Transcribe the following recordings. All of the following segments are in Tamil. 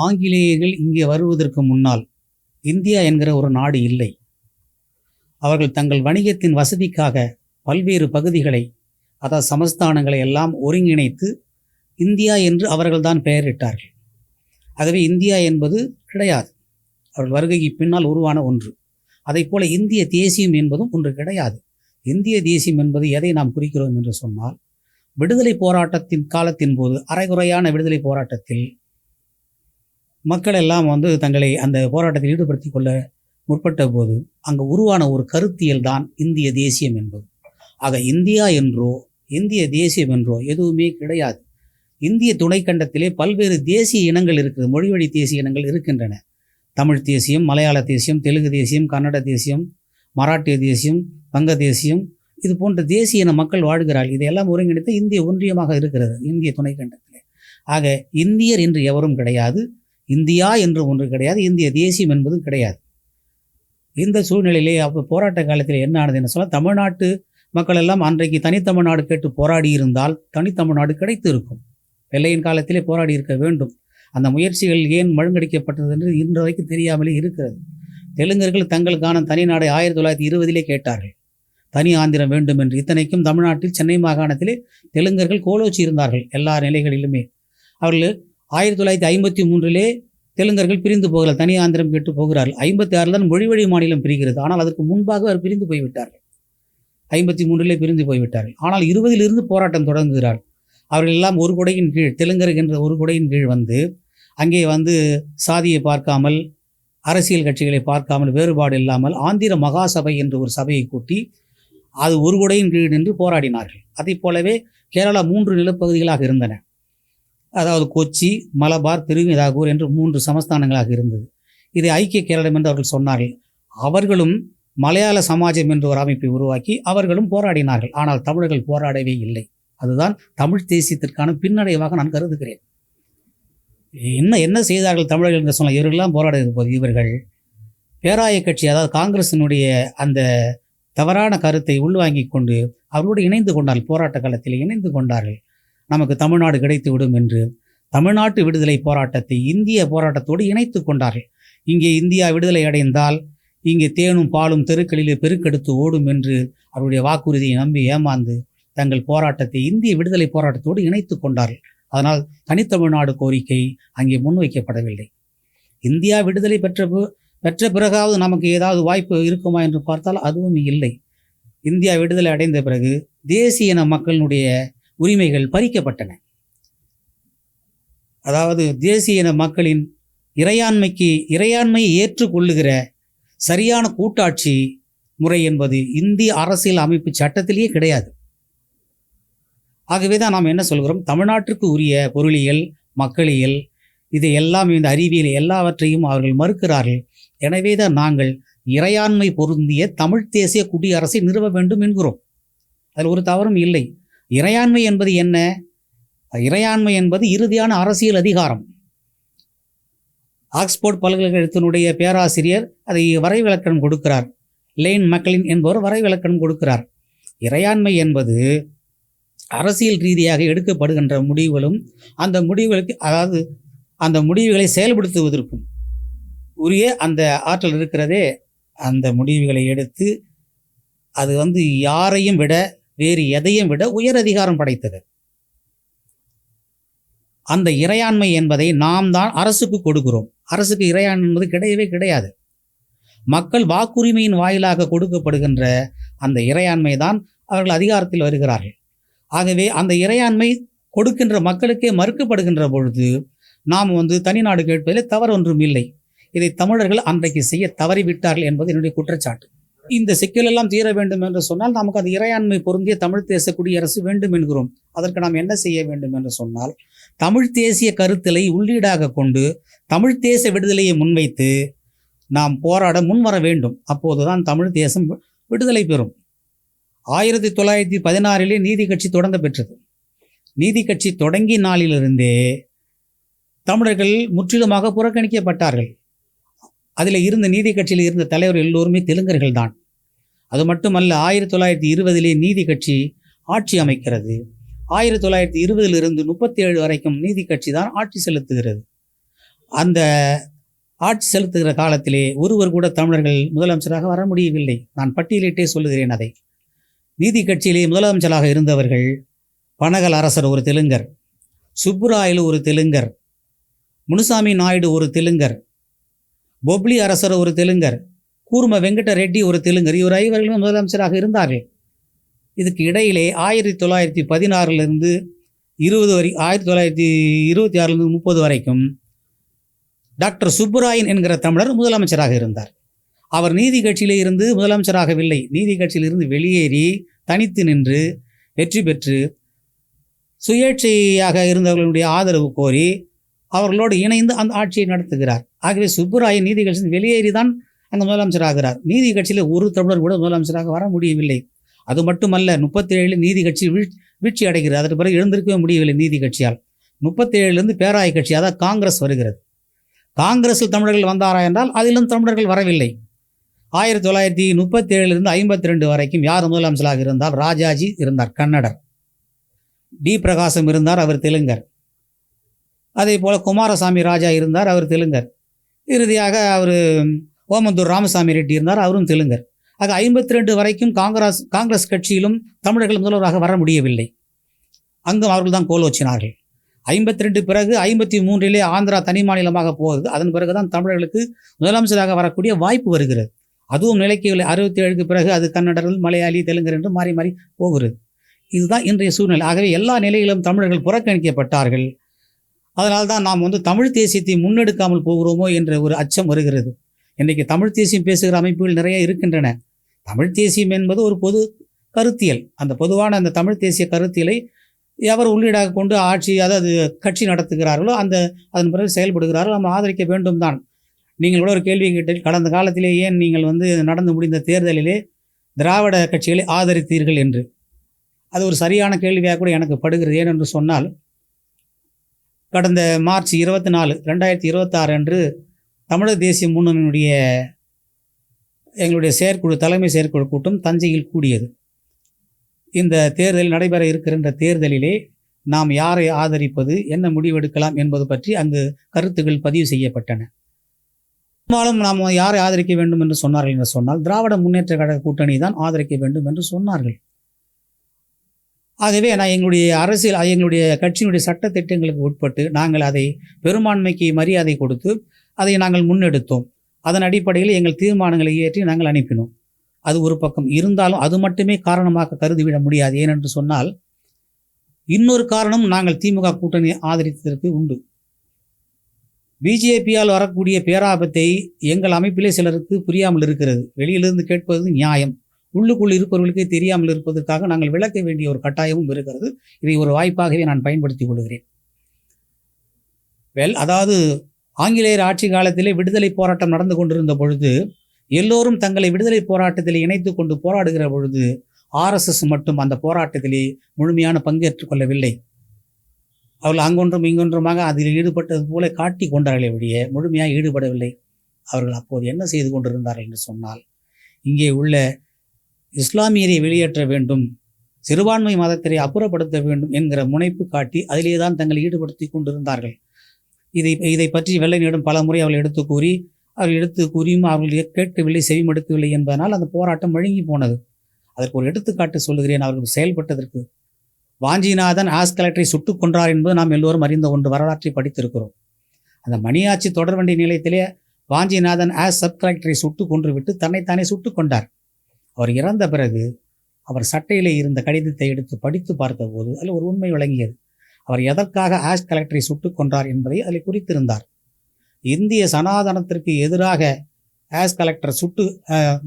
ஆங்கிலேயர்கள் இங்கே வருவதற்கு முன்னால் இந்தியா என்கிற ஒரு நாடு இல்லை. அவர்கள் தங்கள் வணிகத்தின் வசதிக்காக பல்வேறு பகுதிகளை, அதாவது சமஸ்தானங்களை எல்லாம் ஒருங்கிணைத்து இந்தியா என்று அவர்கள்தான் பெயரிட்டார்கள். ஆகவே இந்தியா என்பது கிடையாது, அவர்கள் வருகைக்கு பின்னால் உருவான ஒன்று. அதைப்போல இந்திய தேசியம் என்பதும் ஒன்று கிடையாது. இந்திய தேசியம் என்பது எதை நாம் குறிக்கிறோம் என்று சொன்னால், விடுதலை போராட்டத்தின் காலத்தின் போது அரைகுறையான விடுதலை போராட்டத்தில் மக்கள் எல்லாம் தங்களை அந்த போராட்டத்தில் ஈடுபடுத்தி கொள்ள முற்பட்ட போது அங்கு உருவான ஒரு கருத்தியல் தான் இந்திய தேசியம் என்பது. ஆக இந்தியா என்றோ இந்திய தேசியம் என்றோ எதுவுமே கிடையாது. இந்திய துணைக்கண்டத்திலே பல்வேறு தேசிய இனங்கள் இருக்குது, மொழிவழி தேசிய இனங்கள் இருக்கின்றன. தமிழ் தேசியம், மலையாள தேசியம், தெலுங்கு தேசியம், கன்னட தேசியம், மராட்டிய தேசியம், வங்க தேசியம், இது போன்ற தேசிய இன மக்கள் வாழ்கிறார்கள். இதையெல்லாம் ஒருங்கிணைத்து இந்திய ஒன்றியமாக இருக்கிறது இந்திய துணைக்கண்டத்திலே. ஆக இந்தியர் என்று எவரும் கிடையாது, இந்தியா என்று ஒன்று கிடையாது, இந்திய தேசியம் என்பதும் கிடையாது. இந்த சூழ்நிலையிலே அப்போ போராட்ட காலத்தில் என்ன ஆனது என்று சொன்னால், தமிழ்நாட்டு மக்கள் எல்லாம் அன்றைக்கு தனித்தமிழ்நாடு கேட்டு போராடி இருந்தால் தனித்தமிழ்நாடு கிடைத்து இருக்கும். வெள்ளையின் காலத்திலே போராடி இருக்க வேண்டும். அந்த முயற்சிகள் ஏன் மழுங்கடிக்கப்பட்டது என்று இன்றைக்கு தெரியாமலே இருக்கிறது. தெலுங்கர்கள் தங்களுக்கான தனிநாடை 1920 கேட்டார்கள், தனி ஆந்திரம் வேண்டும் என்று. இத்தனைக்கும் தமிழ்நாட்டில் சென்னை மாகாணத்திலே தெலுங்கர்கள் கோலோச்சி இருந்தார்கள் எல்லா நிலைகளிலுமே. அவர்கள் 1953 தெலுங்கர்கள் பிரிந்து போகிறார், தனி ஆந்திரம் கேட்டு போகிறார்கள். 56 தான் மொழிவழி மாநிலம் பிரிகிறது. ஆனால் அதற்கு முன்பாக அவர் பிரிந்து போய்விட்டார்கள், 53 பிரிந்து போய்விட்டார்கள். ஆனால் 20 போராட்டம் தொடங்குகிறார். அவர்கள் எல்லாம் ஒரு கொடையின் கீழ், தெலுங்கர் என்ற ஒரு கொடையின் கீழ் அங்கே சாதியை பார்க்காமல், அரசியல் கட்சிகளை பார்க்காமல், வேறுபாடு இல்லாமல் ஆந்திர மகாசபை என்ற ஒரு சபையை கூட்டி அது ஒரு கொடையின் கீழ் நின்று போராடினார்கள். அதை போலவே கேரளா 3 நிலப்பகுதிகளாக இருந்தன. அதாவது கொச்சி, மலபார், திருவிதாங்கூர் என்று 3 சமஸ்தானங்களாக இருந்தது. இதை ஐக்கிய கேரளம் என்று அவர்கள் சொன்னார்கள். அவர்களும் மலையாள சமாஜம் என்ற ஒரு அமைப்பை உருவாக்கி அவர்களும் போராடினார்கள். ஆனால் தமிழர்கள் போராடவே இல்லை. அதுதான் தமிழ் தேசியத்திற்கான பின்னடைவாக நான் கருதுகிறேன். என்ன செய்தார்கள் தமிழர்கள் என்று சொன்னால், இவர்களெல்லாம் போராடுகிற போது இவர்கள் பேராய கட்சி, அதாவது காங்கிரசினுடைய அந்த தவறான கருத்தை உள்வாங்கி கொண்டு அவர்களோடு இணைந்து கொண்டார்கள். போராட்ட காலத்தில் இணைந்து கொண்டார்கள். நமக்கு தமிழ்நாடு கிடைத்து விடும் என்று தமிழ்நாட்டு விடுதலை போராட்டத்தை இந்திய போராட்டத்தோடு இணைத்து கொண்டார்கள். இங்கே இந்தியா விடுதலை அடைந்தால் இங்கே தேனும் பாலும் தெருக்களிலே பெருக்கெடுத்து ஓடும் என்று அவருடைய வாக்குறுதியை நம்பி ஏமாந்து தங்கள் போராட்டத்தை இந்திய விடுதலை போராட்டத்தோடு இணைத்து கொண்டார்கள். அதனால் தனித்தமிழ்நாடு கோரிக்கை அங்கே முன்வைக்கப்படவில்லை. இந்தியா விடுதலை பெற்ற பிறகாவது நமக்கு ஏதாவது வாய்ப்பு இருக்குமா என்று பார்த்தால் அதுவும் இல்லை. இந்தியா விடுதலை அடைந்த பிறகு தேசிய இன மக்களினுடைய உரிமைகள் பறிக்கப்பட்டன. அதாவது தேசிய இன மக்களின் இறையாண்மையை ஏற்றுக்கொள்ளுகிற சரியான கூட்டாட்சி முறை என்பது இந்திய அரசியல் அமைப்பு சட்டத்திலேயே கிடையாது. ஆகவே தான் நாம் என்ன சொல்கிறோம், தமிழ்நாட்டிற்கு உரிய பொருளியல், மக்களியல், இதை எல்லாம், இந்த அறிவியல் எல்லாவற்றையும் அவர்கள் மறுக்கிறார்கள். எனவே தான் நாங்கள் இறையாண்மை பொருந்திய தமிழ் தேசிய குடியரசை நிறுவ வேண்டும் என்கிறோம். அதில் ஒரு தவறும் இல்லை. இறையாண்மை என்பது என்ன? இறையாண்மை என்பது இறுதியான அரசியல் அதிகாரம். ஆக்ஸ்போர்ட் பல்கலைக்கழகத்தினுடைய பேராசிரியர் அதை வரைவிலக்கணம் கொடுக்கிறார். லேன் மெக்லின் என்பவர் வரைவிலக்கணம் கொடுக்கிறார். இறையாண்மை என்பது அரசியல் ரீதியாக எடுக்கப்படுகின்ற முடிவுகளும் அந்த முடிவுகளுக்கு, அதாவது அந்த முடிவுகளை செயல்படுத்துவதற்கும் உரிய அந்த ஆற்றல் இருக்கிறதே, அந்த முடிவுகளை எடுத்து அது யாரையும் விட, வேறு எதையும் விட உயர் அதிகாரம் படைத்தது. அந்த இறையாண்மை என்பதை நாம் தான் அரசுக்கு கொடுக்கிறோம். அரசுக்கு இறையாண்மை என்பது கிடையவே கிடையாது. மக்கள் வாக்குரிமையின் வாயிலாக கொடுக்கப்படுகின்ற அந்த இறையாண்மை தான் அவர்கள் அதிகாரத்தில் வருகிறார்கள். ஆகவே அந்த இறையாண்மை கொடுக்கின்ற மக்களுக்கே மறுக்கப்படுகின்ற பொழுது நாம் தனிநாடு கேட்பதில் தவறு ஒன்றும் இல்லை. இதை தமிழர்கள் அன்றைக்கு செய்ய தவறிவிட்டார்கள் என்பது என்னுடைய குற்றச்சாட்டு. இந்த சிக்கலெல்லாம் தீர வேண்டும் என்று சொன்னால் நமக்கு அந்த இறையாண்மை பொருந்திய தமிழ் தேச குடியரசு வேண்டும் என்கிறோம். அதற்கு நாம் என்ன செய்ய வேண்டும் என்று சொன்னால், தமிழ் தேசிய கருத்தலை உள்ளீடாக கொண்டு தமிழ் தேச விடுதலையை முன்வைத்து நாம் போராட முன்வர வேண்டும். அப்போதுதான் தமிழ் தேசம் விடுதலை பெறும். 1916 நீதி கட்சி தொடங்க பெற்றது. நீதி கட்சி தொடங்கிய நாளிலிருந்தே தமிழர்கள் முற்றிலுமாக புறக்கணிக்கப்பட்டார்கள். அதில் இருந்த நீதி கட்சியில் இருந்த தலைவர்கள் எல்லோருமே தெலுங்கர்கள் தான். அது மட்டுமல்ல, 1920 நீதி கட்சி ஆட்சி அமைக்கிறது. 1920 37 வரைக்கும் நீதி கட்சி தான் ஆட்சி செலுத்துகிறது. அந்த ஆட்சி செலுத்துகிற காலத்திலே ஒருவர் கூட தமிழர்கள் முதலமைச்சராக வர முடியவில்லை. நான் பட்டியலிட்டே சொல்லுகிறேன் அதை. நீதி கட்சியிலே முதலமைச்சராக இருந்தவர்கள் பனகல் அரசர் ஒரு தெலுங்கர், சுப்புராயலு ஒரு தெலுங்கர், முனுசாமி நாயுடு ஒரு தெலுங்கர், பொப்ளி அரசர் ஒரு தெலுங்கர், கூர்ம வெங்கட ரெட்டி ஒரு தெலுங்கர். இவர் ஐவர்களும் முதலமைச்சராக இருந்தார்கள். இதுக்கு இடையிலே 1916 20 வரை 1926 30 வரைக்கும் டாக்டர் சுப்புராயன் என்கிற தமிழர் முதலமைச்சராக இருந்தார். அவர் நீதி கட்சியிலே இருந்து முதலமைச்சராகவில்லை. நீதி கட்சியிலிருந்து வெளியேறி தனித்து நின்று வெற்றி பெற்று சுயேட்சையாக இருந்தவர்களுடைய ஆதரவு கோரி அவர்களோடு இணைந்து அந்த ஆட்சியை நடத்துகிறார். ஆகவே சுப்புராயன் நீதி கட்சியில் வெளியேறி தான் அந்த முதலமைச்சராகிறார். நீதி கட்சியில் ஒரு தமிழர் கூட முதலமைச்சராக வர முடியவில்லை. அது மட்டுமல்ல, 37 நீதி கட்சி வீழ்ச்சி அடைகிறது. அதற்கு பிறகு எழுந்திருக்கவே முடியவில்லை நீதி கட்சியால். 37 பேராய கட்சி, அதாவது காங்கிரஸ் வருகிறது. காங்கிரஸில் தமிழர்கள் வந்தாரா என்றால் அதிலும் தமிழர்கள் வரவில்லை. 1937 52 வரைக்கும் யார் முதலமைச்சராக இருந்தால் ராஜாஜி இருந்தார், கன்னடர். டி பிரகாசம் இருந்தார், அவர் தெலுங்கர். அதே போல் குமாரசாமி ராஜா இருந்தார், அவர் தெலுங்கர். இறுதியாக அவர் ஓமந்தூர் ராமசாமி ரெட்டி இருந்தார், அவரும் தெலுங்கர். ஆக 52 வரைக்கும் காங்கிரஸ் கட்சியிலும் தமிழர்கள் முதல்வராக வர முடியவில்லை. அங்கும் அவர்கள் தான் கோலோச்சினார்கள். 52 பிறகு 53 ஆந்திரா தனி மாநிலமாக போகுது. அதன் பிறகுதான் தமிழர்களுக்கு முதலமைச்சராக வரக்கூடிய வாய்ப்பு வருகிறது. அதுவும் நிலைக்கவில்லை. 67 பிறகு அது கன்னடர்கள், மலையாளி, தெலுங்கர் என்று மாறி மாறி போகிறது. இதுதான் இன்றைய சூழ்நிலை. ஆகவே எல்லா நிலையிலும் தமிழர்கள் புறக்கணிக்கப்பட்டார்கள். அதனால்தான் நாம் தமிழ் தேசியத்தை முன்னெடுக்காமல் போகிறோமோ என்ற ஒரு அச்சம் வருகிறது. இன்றைக்கு தமிழ் தேசியம் பேசுகிற அமைப்புகள் நிறைய இருக்கின்றன. தமிழ் தேசியம் என்பது ஒரு பொது கருத்தியல். அந்த பொதுவான அந்த தமிழ் தேசிய கருத்தியலை எவர் உள்ளீடாக கொண்டு ஆட்சி, அதாவது கட்சி நடத்துகிறார்களோ அதன் பிறகு செயல்படுகிறார்கள், நம்ம ஆதரிக்க வேண்டும் தான். நீங்கள் கூட ஒரு கேள்வி கேட்டு, கடந்த காலத்திலே ஏன் நீங்கள் நடந்து முடிந்த தேர்தலிலே திராவிட கட்சிகளை ஆதரித்தீர்கள் என்று. அது ஒரு சரியான கேள்வியாக கூட எனக்கு படுகிறது. ஏனென்று சொன்னால், கடந்த மார்ச் 24 2026 அன்று தமிழர் தேசிய முன்னணியினுடைய எங்களுடைய செயற்குழு, தலைமை செயற்குழு கூட்டம் தஞ்சையில் கூடியது. இந்த தேர்தல் நடைபெற இருக்கின்ற தேர்தலிலே நாம் யாரை ஆதரிப்பது, என்ன முடிவெடுக்கலாம் என்பது பற்றி அங்கு கருத்துக்கள் பதிவு செய்யப்பட்டன. பெரும்பாலும் நாம் யாரை ஆதரிக்க வேண்டும் என்று சொன்னார்கள் என்று சொன்னால், திராவிட முன்னேற்ற கழக கூட்டணி தான் ஆதரிக்க வேண்டும் என்று சொன்னார்கள். ஆகவே எங்களுடைய கட்சியினுடைய சட்ட திட்டங்களுக்கு உட்பட்டு நாங்கள் அதை பெரும்பான்மைக்கு மரியாதை கொடுத்து அதை நாங்கள் முன்னெடுத்தோம். அதன் அடிப்படையில் எங்கள் தீர்மானங்களை ஏற்றி நாங்கள் அனுப்பினோம். அது ஒரு பக்கம் இருந்தாலும் அது மட்டுமே காரணமாக கருதிவிட முடியாது. ஏனென்று சொன்னால், இன்னொரு காரணம் நாங்கள் திமுக கூட்டணியை ஆதரித்ததற்கு உண்டு. பிஜேபியால் வரக்கூடிய பேராபத்தை எங்கள் அமைப்பிலே சிலருக்கு புரியாமல் இருக்கிறது. வெளியிலிருந்து கேட்பது நியாயம், உள்ளுக்குள் இருப்பவர்களுக்கு தெரியாமல் இருப்பதற்காக நாங்கள் விளக்க வேண்டிய ஒரு கட்டாயமும் இருக்கிறது. இதை ஒரு வாய்ப்பாகவே நான் பயன்படுத்திக் கொள்கிறேன். அதாவது ஆங்கிலேயர் ஆட்சி காலத்திலே விடுதலை போராட்டம் நடந்து கொண்டிருந்த பொழுது எல்லோரும் தங்களை விடுதலை போராட்டத்தில் இணைத்து கொண்டு போராடுகிற பொழுது RSS மட்டும் அந்த போராட்டத்திலே முழுமையான பங்கேற்றுக் கொள்ளவில்லை. அவர்கள் அங்கொன்றும் இங்கொன்றுமாக அதில் ஈடுபட்டது போல காட்டி கொண்டார்களே ஒழிய முழுமையாக ஈடுபடவில்லை. அவர்கள் அப்போது என்ன செய்து கொண்டிருந்தார்கள் என்று சொன்னால், இங்கே உள்ள இஸ்லாமியரை வெளியேற்ற வேண்டும், சிறுபான்மை மதத்தினை அப்புறப்படுத்த வேண்டும் என்கிற முனைப்பு காட்டி அதிலே தான் தங்களை ஈடுபடுத்தி கொண்டிருந்தார்கள். இதை பற்றி வெள்ளையனிடம் பல முறை அவர்கள் எடுத்து கூறியும் அவர்கள் கேட்கவில்லை, செவிமடுக்கவில்லை என்பதனால் அந்த போராட்டம் வழங்கி போனது. அதற்கு ஒரு எடுத்துக்காட்டு சொல்லுகிறேன். அவர்கள் செயல்பட்டதற்கு. வாஞ்சிநாதன் ஆஸ் கலெக்டரை சுட்டுக் கொன்றார் என்பது நாம் எல்லோரும் அறிந்த ஒன்று, வரலாற்றை படித்திருக்கிறோம். அந்த மணியாச்சி தொடர்வண்டி நிலையத்திலே வாஞ்சிநாதன் ஆஸ் சப் கலெக்டரை சுட்டு கொன்றுவிட்டு தன்னைத்தானே சுட்டுக் கொண்டார். அவர் இறந்த பிறகு அவர் சட்டையிலே இருந்த கடிதத்தை எடுத்து படித்து பார்த்தபோது அதில் ஒரு உண்மை விளங்கியது. அவர் எதற்காக ஆஸ் கலெக்டரை சுட்டுக் கொன்றார் என்பதை அதில் குறித்திருந்தார். இந்திய சனாதனத்திற்கு எதிராக ஆஸ் கலெக்டர்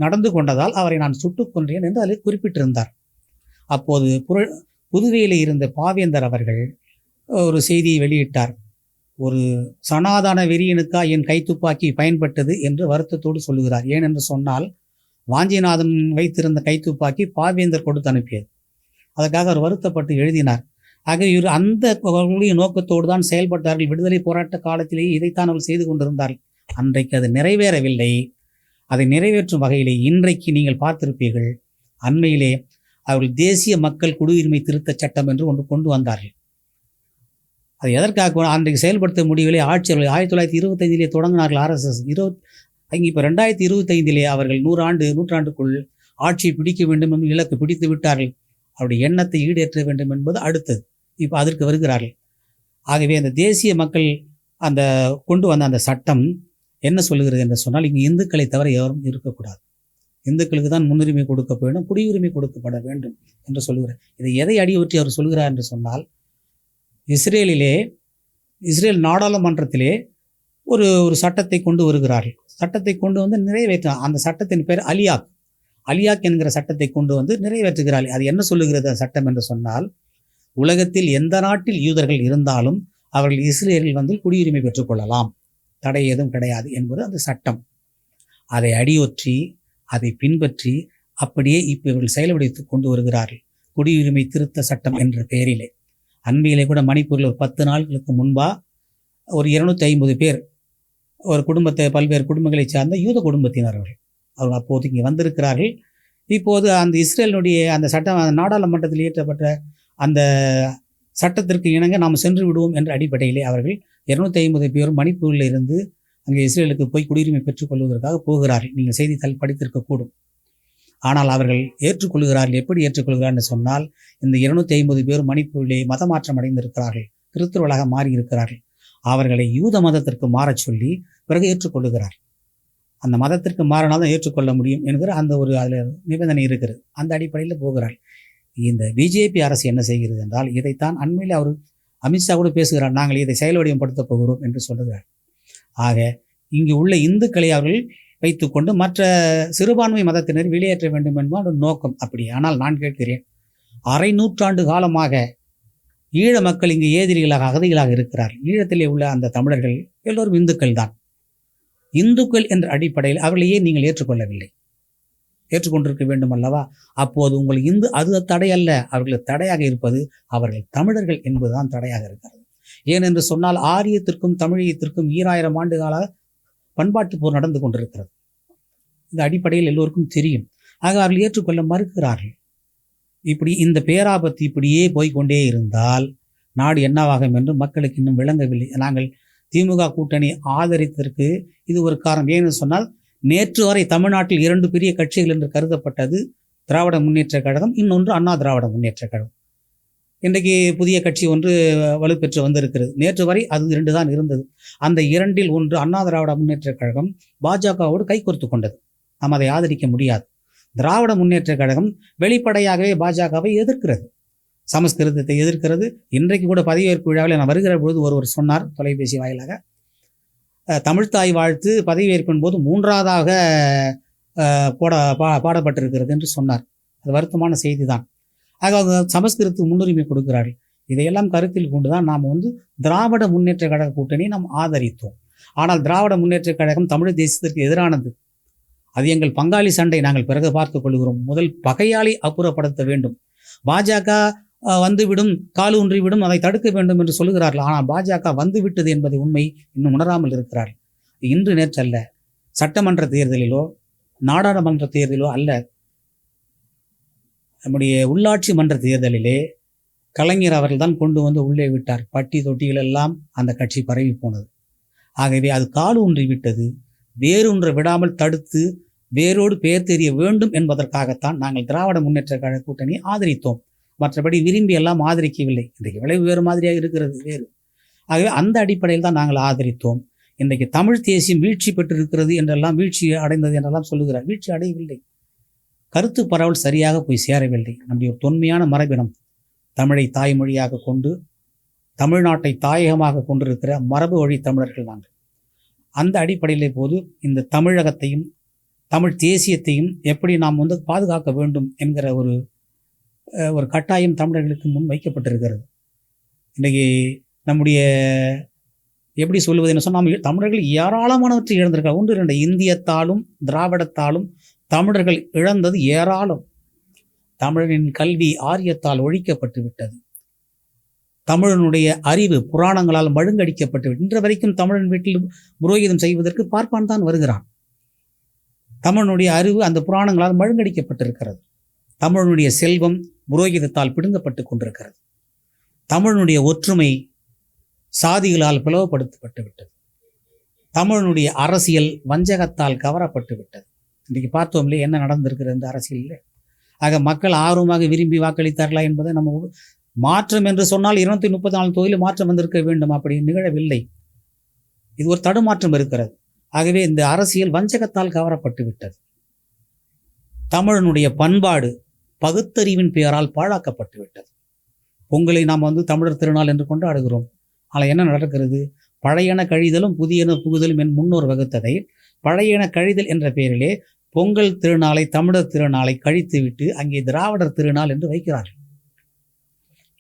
நடந்து கொண்டதால் அவரை நான் சுட்டுக் கொன்றேன் என்று அதில் குறிப்பிட்டிருந்தார். அப்போது புதுவையில் இருந்த பாவேந்தர் அவர்கள் ஒரு செய்தியை வெளியிட்டார். ஒரு சனாதன வெறியனுக்கா என் கைத்துப்பாக்கி பயன்பட்டது என்று வருத்தத்தோடு சொல்லுகிறார். ஏனென்று சொன்னால், வாஞ்சிநாதன் வைத்திருந்த கைத்துப்பாக்கி பாவேந்தர் கொடுத்து அனுப்பியது. அதற்காக அவர் வருத்தப்பட்டு எழுதினார். ஆக இவர் அந்த நோக்கத்தோடு தான் செயல்பட்டார்கள். விடுதலை போராட்ட காலத்திலேயே இதைத்தான் அவர்கள் செய்து கொண்டிருந்தார்கள். அன்றைக்கு அது நிறைவேறவில்லை. அதை நிறைவேற்றும் வகையிலே இன்றைக்கு நீங்கள் பார்த்திருப்பீர்கள், அண்மையிலே அவர்கள் தேசிய மக்கள் குடியுரிமை திருத்த சட்டம் என்று ஒன்று கொண்டு வந்தார்கள். அது எதற்காக அன்றைக்கு செயல்படுத்த முடியவில்லை. ஆட்சியர்கள் 1925 தொடங்கினார்கள் ஆர்எஸ்எஸ். இப்போ 2025 அவர்கள் நூற்றாண்டுக்குள் ஆட்சியை பிடிக்க வேண்டும் என்று இலக்கு பிடித்து விட்டார்கள். அவருடைய எண்ணத்தை ஈடேற்ற வேண்டும் என்பது அடுத்தது. இப்போ அதற்கு வருகிறார்கள். ஆகவே அந்த தேசிய மக்கள் அந்த கொண்டு வந்த அந்த சட்டம் என்ன சொல்லுகிறது என்று சொன்னால், இங்கு இந்துக்களை தவிர யாரும் இருக்கக்கூடாது, இந்துக்களுக்கு தான் முன்னுரிமை கொடுக்க வேண்டும், குடியுரிமை கொடுக்கப்பட வேண்டும் என்று சொல்லுகிறார். இதை எதை அடியொற்றி அவர் சொல்கிறார் என்று சொன்னால், இஸ்ரேல் நாடாளுமன்றத்திலே ஒரு சட்டத்தை கொண்டு வருகிறார்கள். சட்டத்தை கொண்டு வந்து நிறைவேற்ற, அந்த சட்டத்தின் பேர் அலியாக் என்கிற சட்டத்தை கொண்டு வந்து நிறைவேற்றுகிறார்கள். அது என்ன சொல்லுகிறது சட்டம் என்று சொன்னால், உலகத்தில் எந்த நாட்டில் யூதர்கள் இருந்தாலும் அவர்கள் இஸ்ரேலில் வந்து குடியுரிமை பெற்றுக்கொள்ளலாம், தடை ஏதும் கிடையாது என்பது அந்த சட்டம். அதை அடியொற்றி அதை பின்பற்றி அப்படியே இப்போ இவர்கள் செயல்படுத்தி கொண்டு வருகிறார்கள். குடியுரிமை திருத்த சட்டம் என்ற பெயரிலே அண்மையிலே கூட மணிப்பூரில் ஒரு 10 நாட்களுக்கு முன்பாக ஒரு 250 பேர் ஒரு குடும்பத்தை, பல்வேறு குடும்பங்களை சார்ந்த யூத குடும்பத்தினர் அவர்கள் அப்போது இங்கே வந்திருக்கிறார்கள். இப்போது அந்த இஸ்ரேலினுடைய அந்த சட்டம் நாடாளுமன்றத்தில் இயற்றப்பட்ட அந்த சட்டத்திற்கு இணங்க நாம் சென்று விடுவோம் என்ற அடிப்படையிலே அவர்கள் 250 பேரும் மணிப்பூரில் இருந்து அங்கே இஸ்ரேலுக்கு போய் குடியுரிமை பெற்றுக்கொள்வதற்காக போகிறார்கள். நீங்கள் செய்தித்தாள் படித்திருக்கக்கூடும். ஆனால் அவர்கள் ஏற்றுக்கொள்கிறார்கள். எப்படி ஏற்றுக்கொள்கிறார்கள் சொன்னால், இந்த 250 பேரும் மணிப்பூரிலே மதமாற்றம் அடைந்திருக்கிறார்கள், கிறிஸ்தவர்களாக மாறியிருக்கிறார்கள். அவர்களை யூத மதத்திற்கு மாறச் சொல்லி பிறகு ஏற்றுக்கொள்ளுகிறார். அந்த மதத்திற்கு மாறினால்தான் ஏற்றுக்கொள்ள முடியும் என்கிற அந்த ஒரு அதில் நிபந்தனை இருக்கிறது. அந்த அடிப்படையில் போகிறார். இந்த பிஜேபி அரசு என்ன செய்கிறது என்றால், இதைத்தான் அண்மையில் அவர் அமித்ஷா கூட பேசுகிறார், நாங்கள் இதை செயல்வடிவப்படுத்தப் போகிறோம் என்று சொல்லுகிறார். ஆக இங்கு உள்ள இந்துக்களை அவர்கள் வைத்துக்கொண்டு மற்ற சிறுபான்மை மதத்தினர் வெளியேற்ற வேண்டும் என்பது நோக்கம். அப்படி ஆனால் நான் கேட்கிறேன், அரை நூற்றாண்டு காலமாக ஈழ மக்கள் இங்கு ஏதிரிகளாக, அகதிகளாக இருக்கிறார். ஈழத்திலே உள்ள அந்த தமிழர்கள் எல்லோரும் இந்துக்கள் தான். இந்துக்கள் என்ற அடிப்படையில் அவர்களையே நீங்கள் ஏற்றுக்கொள்ளவில்லை, ஏற்றுக்கொண்டிருக்க வேண்டும் அல்லவா? அப்போது உங்கள் அது தடை அல்ல. அவர்களுக்கு தடையாக இருப்பது அவர்கள் தமிழர்கள் என்பதுதான் தடையாக இருக்கிறது. ஏனென்று சொன்னால், ஆரியத்திற்கும் தமிழகத்திற்கும் 2000 ஆண்டு கால பண்பாட்டு போர் நடந்து கொண்டிருக்கிறது. இந்த அடிப்படையில் எல்லோருக்கும் தெரியும். ஆக அவர்கள் ஏற்றுக்கொள்ள மறுக்கிறார்கள். இப்படி இந்த பேராபத்து இப்படியே போய்கொண்டே இருந்தால் நாடு என்னவாகும் என்று மக்களுக்கு இன்னும் விளங்கவில்லை. நாங்கள் திமுக கூட்டணி ஆதரித்ததற்கு இது ஒரு காரணம். ஏன்னு சொன்னால், நேற்று வரை தமிழ்நாட்டில் 2 பெரிய கட்சிகள் என்று கருதப்பட்டது திராவிட முன்னேற்ற கழகம், இன்னொன்று அண்ணா திராவிட முன்னேற்ற கழகம். இன்றைக்கு புதிய கட்சி ஒன்று வலுப்பெற்று வந்திருக்கிறது. நேற்று வரை அது 2 தான் இருந்தது. அந்த 2இல் ஒன்று அண்ணா திராவிட முன்னேற்ற கழகம் பாஜகவோடு கைகோர்த்து கொண்டது. நாம் அதை ஆதரிக்க முடியாது. திராவிட முன்னேற்ற கழகம் வெளிப்படையாகவே பாஜகவை எதிர்க்கிறது, சமஸ்கிருதத்தை எதிர்க்கிறது. இன்றைக்கு கூட பதவியேற்பு விழாவில் நான் வருகிற பொழுது ஒருவர் சொன்னார் தொலைபேசி வாயிலாக, தமிழ்த்தாய் வாழ்த்து பதவியேற்பின் போது 3ஆவதாக பாடப்பட்டிருக்கிறது என்று சொன்னார். அது வருத்தமான செய்தி தான். ஆக சமஸ்கிருதத்துக்கு முன்னுரிமை கொடுக்கிறார்கள். இதையெல்லாம் கருத்தில் கொண்டுதான் நாம் திராவிட முன்னேற்ற கழக கூட்டணியை நாம் ஆதரித்தோம். ஆனால் திராவிட முன்னேற்ற கழகம் தமிழ் தேசத்திற்கு எதிரானது. அது எங்கள் பங்காளி சண்டை, நாங்கள் பிறகு பார்த்துக் கொள்கிறோம். முதல் பகையாளி அப்புறப்படுத்த வேண்டும். பாஜக வந்துவிடும், கால் ஊன்றிவிடும், அதை தடுக்க வேண்டும் என்று சொல்லுகிறார்கள். ஆனால் பாஜக வந்துவிட்டது என்பதை உண்மை இன்னும் உணராமல் இருக்கிறார்கள். இன்று நேற்றல்ல, சட்டமன்ற தேர்தலிலோ நாடாளுமன்ற தேர்தலிலோ அல்ல, நம்முடைய உள்ளாட்சி மன்ற தேர்தலிலே கலைஞர் அவர்கள் தான் கொண்டு வந்து உள்ளே விட்டார். பட்டி தொட்டிகள் எல்லாம் அந்த கட்சி பரவி போனது. ஆகவே அது கால் ஊன்றி விட்டது. வேரூன்ற விடாமல் தடுத்து வேரோடு பெயர் தெரிய வேண்டும் என்பதற்காகத்தான் நாங்கள் திராவிட முன்னேற்ற கழக கூட்டணியை ஆதரித்தோம். மற்றபடி விரும்பி எல்லாம் ஆதரிக்கவில்லை. இன்றைக்கு விளைவு வேறு மாதிரியாக இருக்கிறது, வேறு. ஆகவே அந்த அடிப்படையில் தான் நாங்கள் ஆதரித்தோம். இன்றைக்கு தமிழ் தேசியம் வீழ்ச்சி பெற்றிருக்கிறது என்றெல்லாம், வீழ்ச்சி அடைந்தது என்றெல்லாம் சொல்லுகிறார். வீழ்ச்சி அடையவில்லை. கருத்து பரவல் சரியாக போய் சேரவில்லை. நம்முடைய ஒரு தொன்மையான மரபினம், தமிழை தாய்மொழியாக கொண்டு தமிழ்நாட்டை தாயகமாக கொண்டிருக்கிற மரபு வழி தமிழர்கள் நாங்கள். அந்த அடிப்படையிலே போது இந்த தமிழகத்தையும் தமிழ் தேசியத்தையும் எப்படி நாம் பாதுகாக்க வேண்டும் என்கிற ஒரு கட்டாயம் தமிழர்களுக்கு முன் வைக்கப்பட்டிருக்கிறது. இன்றைக்கி நம்முடைய எப்படி சொல்லுவதுன்னு சொன்னால், நாம் தமிழர்கள் ஏராளமானவற்றை இழந்திருக்கிறார். 1-2 இந்தியத்தாலும் திராவிடத்தாலும் தமிழர்கள் இழந்தது ஏராளம். தமிழனின் கல்வி ஆரியத்தால் ஒழிக்கப்பட்டு விட்டது. தமிழனுடைய அறிவு புராணங்களால் மழுங்கடிக்கப்பட்டு இன்று வரைக்கும் தமிழன் வீட்டில் புரோகிதம் செய்வதற்கு பார்ப்பான் தான் வருகிறான். தமிழனுடைய அறிவு அந்த புராணங்களால் மழுங்கடிக்கப்பட்டிருக்கிறது. தமிழனுடைய செல்வம் புரோகிதத்தால் பிடுங்கப்பட்டு கொண்டிருக்கிறது. தமிழனுடைய ஒற்றுமை சாதிகளால் பிளவுபடுத்தப்பட்டு விட்டது. தமிழனுடைய அரசியல் வஞ்சகத்தால் கவரப்பட்டு விட்டது. இன்றைக்கு பார்த்தோம் இல்லையா என்ன நடந்திருக்கிறது இந்த அரசியலில். ஆக மக்கள் ஆர்வமாக விரும்பி வாக்களித்தார்களா என்பதை நம்ம மாற்றம் என்று சொன்னால் 234 தொகுதியில் மாற்றம் வந்திருக்க வேண்டும், அப்படி நிகழவில்லை. இது ஒரு தடுமாற்றம் இருக்கிறது. ஆகவே இந்த அரசியல் வஞ்சகத்தால் கவரப்பட்டு விட்டது. தமிழனுடைய பண்பாடு பகுத்தறிவின் பெயரால் பாழாக்கப்பட்டு விட்டது. பொங்கலை நாம் தமிழர் திருநாள் என்று கொண்டாடுகிறோம். ஆனால் என்ன நடக்கிறது? பழையன கழிதலும் புதியன புகுதலும் என் முன்னோர் வகுத்ததை பழையன கழிதல் என்ற பெயரிலே பொங்கல் திருநாளை, தமிழர் திருநாளை கழித்துவிட்டு அங்கே திராவிடர் திருநாள் என்று வைக்கிறார்கள்.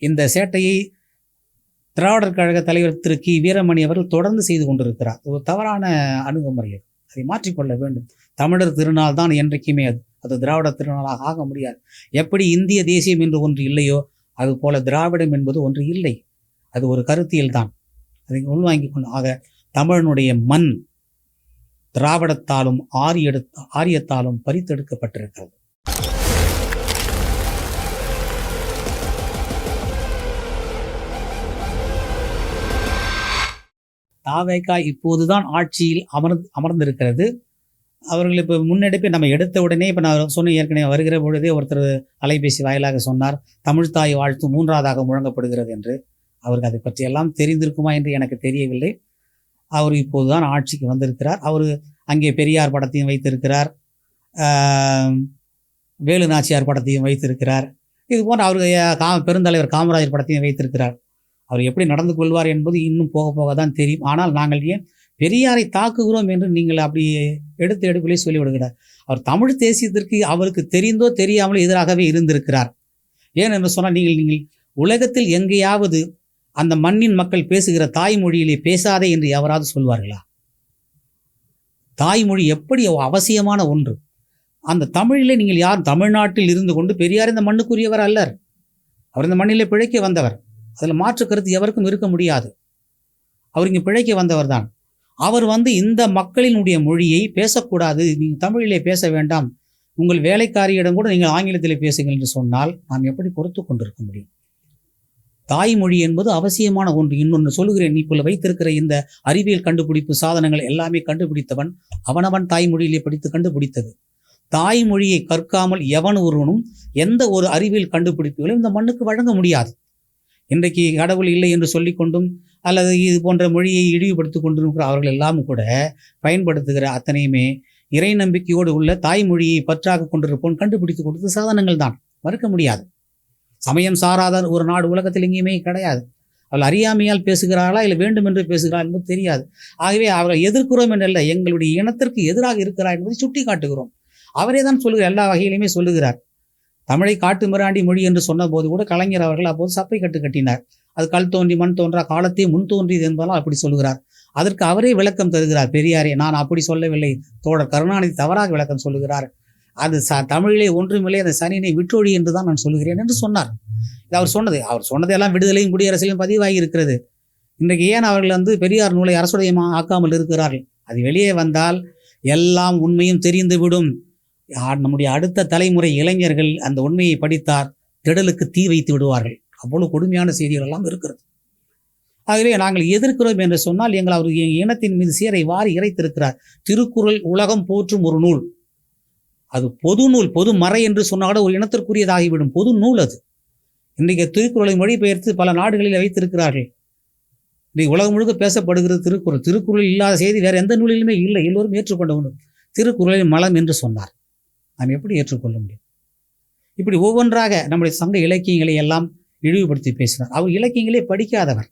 இந்த சேட்டையை திராவிடர் கழக தலைவர் திரு கி வீரமணி அவர்கள் தொடர்ந்து செய்து கொண்டிருக்கிறார். ஒரு தவறான அணுகுமுறை. அதை மாற்றிக்கொள்ள வேண்டும். தமிழர் திருநாள் தான் என்றைக்குமே அது திராவிடர் திருநாளாக ஆக முடியாது. எப்படி இந்திய தேசியம் என்று ஒன்று இல்லையோ அதுபோல திராவிடம் என்பது ஒன்று இல்லை. அது ஒரு கருத்தியல் தான். அதை உள்வாங்கிக் கொண்டு ஆக தமிழனுடைய மண் திராவிடத்தாலும் ஆரியத்தாலும் பறித்தெடுக்கப்பட்டிருக்கிறது. தாவேகா இப்போதுதான் ஆட்சியில் அமர்ந்திருக்கிறது. அவர்கள் இப்போ முன்னெடுப்பை நம்ம எடுத்த உடனே, இப்போ நான் சொன்ன ஏற்கனவே வருகிற பொழுதே ஒருத்தர் அலைபேசி வாயிலாக சொன்னார், தமிழ்தாய் வாழ்த்து 3ஆவதாக முழங்கப்படுகிறது என்று. அவருக்கு அதை பற்றியெல்லாம் தெரிந்திருக்குமா என்று எனக்கு தெரியவில்லை. அவர் இப்போதுதான் ஆட்சிக்கு வந்திருக்கிறார். அவர் அங்கே பெரியார் படத்தையும் வைத்திருக்கிறார், வேலு நாச்சியார் படத்தையும் வைத்திருக்கிறார். இது போன்ற அவர் பெருந்தலைவர் காமராஜர் படத்தையும் வைத்திருக்கிறார். அவர் எப்படி நடந்து கொள்வார் என்பது இன்னும் போக போக தான் தெரியும். ஆனால் நாங்கள் ஏன் பெரியாரை தாக்குகிறோம் என்று நீங்கள் அப்படி எடுப்பிலே சொல்லிவிடுகிறார். அவர் தமிழ் தேசியத்திற்கு அவருக்கு தெரிந்தோ தெரியாமலோ எதிராகவே இருந்திருக்கிறார். ஏன் என்று சொன்னால், நீங்கள் உலகத்தில் எங்கேயாவது அந்த மண்ணின் மக்கள் பேசுகிற தாய்மொழியிலே பேசாதே என்று எவராது சொல்வார்களா? தாய்மொழி எப்படி அவசியமான ஒன்று. அந்த தமிழிலே நீங்கள் யார் தமிழ்நாட்டில் இருந்து கொண்டு பெரியார் இந்த மண்ணுக்குரியவர் அல்லர். அவர் இந்த மண்ணிலே பிழைக்க வந்தவர். அதில் மாற்று கருத்து எவருக்கும் இருக்க முடியாது. அவர் இங்கே பிழைக்க வந்தவர் தான். அவர் இந்த மக்களினுடைய மொழியை பேசக்கூடாது, நீங்கள் தமிழிலே பேச வேண்டாம், உங்கள் வேலைக்காரியிடம் கூட நீங்கள் ஆங்கிலத்திலே பேசுங்கள் என்று சொன்னால் நாம் எப்படி பொறுத்து கொண்டிருக்க முடியும்? தாய்மொழி என்பது அவசியமான ஒன்று. இன்னொன்று சொல்லுகிறேன், நீ இப்போது வைத்திருக்கிற இந்த அறிவியல் கண்டுபிடிப்பு சாதனங்கள் எல்லாமே கண்டுபிடித்தவன் அவனவன் தாய்மொழியிலே படித்து கண்டுபிடித்தது. தாய்மொழியை கற்காமல் எவன் ஒருவனும் எந்த ஒரு அறிவியல் கண்டுபிடிப்புகளையும் இந்த மண்ணுக்கு வழங்க முடியாது. இன்றைக்கு கடவுள் இல்லை என்று சொல்லிக்கொண்டும் அல்லது இது போன்ற மொழியை இழிவுபடுத்திக் கொண்டிருக்கிற அவர்கள் எல்லாம் கூட பயன்படுத்துகிற அத்தனையுமே இறை நம்பிக்கையோடு உள்ள தாய்மொழியை பற்றாக கொண்டிருப்போம் கண்டுபிடித்து கொடுத்த சாதனங்கள் தான், மறுக்க முடியாது. சமயம் சாராத ஒரு நாடு உலகத்தில் எங்கேயுமே கிடையாது. அவள் அறியாமையால் பேசுகிறாளா இல்லை வேண்டும் என்று பேசுகிறாள் என்பது தெரியாது. ஆகவே அவர்கள் எதிர்க்கிறோம் என்றல்ல, எங்களுடைய இனத்திற்கு எதிராக இருக்கிறார் என்பதை சுட்டி காட்டுகிறோம். அவரே தான் சொல்லுகிறார், எல்லா வகையிலுமே சொல்லுகிறார். தமிழை காட்டு மிராண்டி மொழி என்று சொன்ன போது கூட கலைஞர் அவர்கள் அப்போது சப்பை கட்டினார். அது கல் தோன்றி மண் தோன்றா காலத்தே முன் தோன்றியது என்பதால் அப்படி சொல்லுகிறார். அதற்கு அவரே விளக்கம் தருகிறார். பெரியாரே, நான் அப்படி சொல்லவில்லை, தோழர் கருணாநிதி தவறாக விளக்கம் சொல்லுகிறார். அது தமிழிலே ஒன்றுமில்லை, அந்த சனினை விற்றொழி என்று தான் நான் சொல்லுகிறேன் என்று சொன்னார். இது அவர் சொன்னதெல்லாம் விடுதலையும் குடியரசிலும் பதிவாகி இருக்கிறது. இன்றைக்கு ஏன் அவர்கள் பெரியார் நூலை அரசுடையமாக ஆக்காமல் இருக்கிறார்கள்? அது வெளியே வந்தால் எல்லாம் உண்மையும் தெரிந்துவிடும். நம்முடைய அடுத்த தலைமுறை இளைஞர்கள் அந்த உண்மையை படித்தார் திடலுக்கு தீ வைத்து விடுவார்கள். அவ்வளவு கொடுமையான செய்திகள் எல்லாம் இருக்கிறது. ஆகவே நாங்கள் எதிர்க்கிறோம் என்று சொன்னால் அவர் இனத்தின் மீது சீரை வாரி இறைத்திருக்கிறார். திருக்குறள் உலகம் போற்றும் ஒரு நூல். அது பொது நூல், பொது மறை என்று சொன்னால் ஒரு இனத்திற்குரியதாகிவிடும். பொது நூல் அது. இன்றைக்கு திருக்குறளை மொழிபெயர்த்து பல நாடுகளில் வைத்திருக்கிறார்கள். இன்றைக்கு உலகம் முழுக்க பேசப்படுகிறது திருக்குறள். திருக்குறள் இல்லாத செய்தி வேறு எந்த நூலிலுமே இல்லை. எல்லோரும் ஏற்றுக்கொண்ட ஒன்று. திருக்குறளின் மலம் என்று சொன்னார். நாம் எப்படி ஏற்றுக்கொள்ள முடியும்? இப்படி ஒவ்வொன்றாக நம்முடைய சங்க இலக்கியங்களை எல்லாம் இழிவுபடுத்தி பேசினார். அவர் இலக்கியங்களே படிக்காதவர்.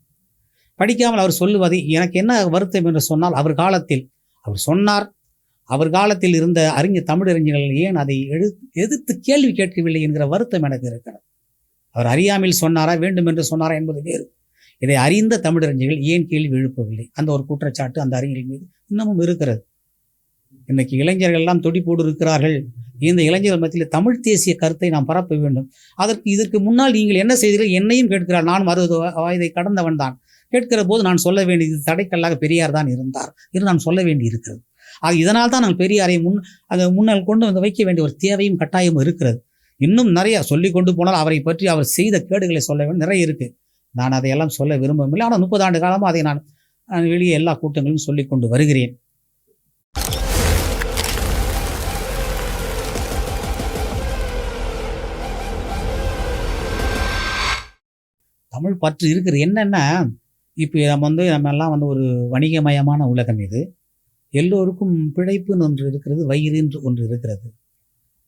படிக்காமல் அவர் சொல்லுவது எனக்கு என்ன வருத்தம் என்று சொன்னால், அவர் சொன்னார், அவர் காலத்தில் இருந்த தமிழறிஞர்கள் ஏன் அதை எதிர்த்து கேள்வி கேட்கவில்லை என்கிற வருத்தம் எனக்கு இருக்கிறது. அவர் அறியாமல் சொன்னாரா வேண்டும் என்று சொன்னாரா என்பது வேறு. இதை அறிந்த தமிழறிஞர்கள் ஏன் கேள்வி எழுப்பவில்லை? அந்த ஒரு குற்றச்சாட்டு அந்த அறிஞர்கள் மீது இன்னமும் இருக்கிறது. இன்னைக்கு இளைஞர்கள் எல்லாம் துடிப்போடு இருக்கிறார்கள். இந்த இளைஞர்கள் மத்தியில் தமிழ் தேசிய கருத்தை நாம் பரப்ப வேண்டும். இதற்கு முன்னால் நீங்கள் என்ன செய்தீர்கள்? என்னையும் கேட்கிறார். நான் 60 வயதை கடந்தவன் தான். கேட்கிற போது நான் சொல்ல வேண்டியது தடைக்கல்லாக பெரியார் தான் இருந்தார் என்று நான் சொல்ல வேண்டி இருக்கிறது. இதனால் தான் நாங்கள் பெரியாரை முன்னால் கொண்டு வைக்க வேண்டிய ஒரு தேவையும் கட்டாயமும் இருக்கிறது. இன்னும் நிறைய சொல்லி கொண்டு போனால் அவரை பற்றி அவர் செய்த கேடுகளை சொல்ல வேண்டும், நிறைய இருக்கு. நான் அதையெல்லாம் சொல்ல விரும்பவில்லை. ஆனால் 30 ஆண்டு காலமாக அதை நான் வெளியே எல்லா கூட்டங்களிலும் சொல்லிக் கொண்டு வருகிறேன். தமிழ் பற்று இருக்கிறது. என்னன்னா, இப்போ நம்ம எல்லாம் ஒரு வணிகமயமான உலகம் இது. எல்லோருக்கும் பிழைப்புன்னு ஒன்று இருக்கிறது, வயிறுன்று ஒன்று இருக்கிறது.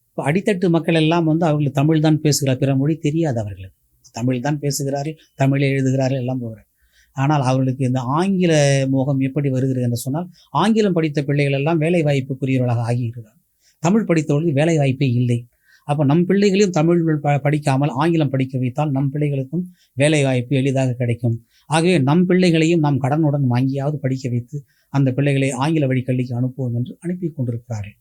இப்போ அடித்தட்டு மக்கள் எல்லாம் அவர்கள் தமிழ் தான் பேசுகிறார், பிற மொழி தெரியாது அவர்களுக்கு. தமிழ் தான் பேசுகிறார்கள், தமிழை எழுதுகிறார்கள், எல்லாம் போகிறார். ஆனால் அவர்களுக்கு இந்த ஆங்கில மோகம் எப்படி வருகிறது என்று சொன்னால், ஆங்கிலம் படித்த பிள்ளைகள் எல்லாம் வேலை வாய்ப்புக்குரியவர்களாக ஆகியிருக்கிறார். தமிழ் படித்தவர்களுக்கு வேலை வாய்ப்பே இல்லை. அப்போ நம் பிள்ளைகளையும் தமிழ் படிக்காமல் ஆங்கிலம் படிக்க வைத்தால் நம் பிள்ளைகளுக்கும் வேலை வாய்ப்பு எளிதாக கிடைக்கும். ஆகவே நம் பிள்ளைகளையும் நாம் கடனுடன் வாங்கியாவது படிக்க வைத்து அந்த பிள்ளைகளை ஆங்கில வழி கல்விக்கு அனுப்புவோம் என்று அனுப்பி கொண்டிருக்கிறார்கள்.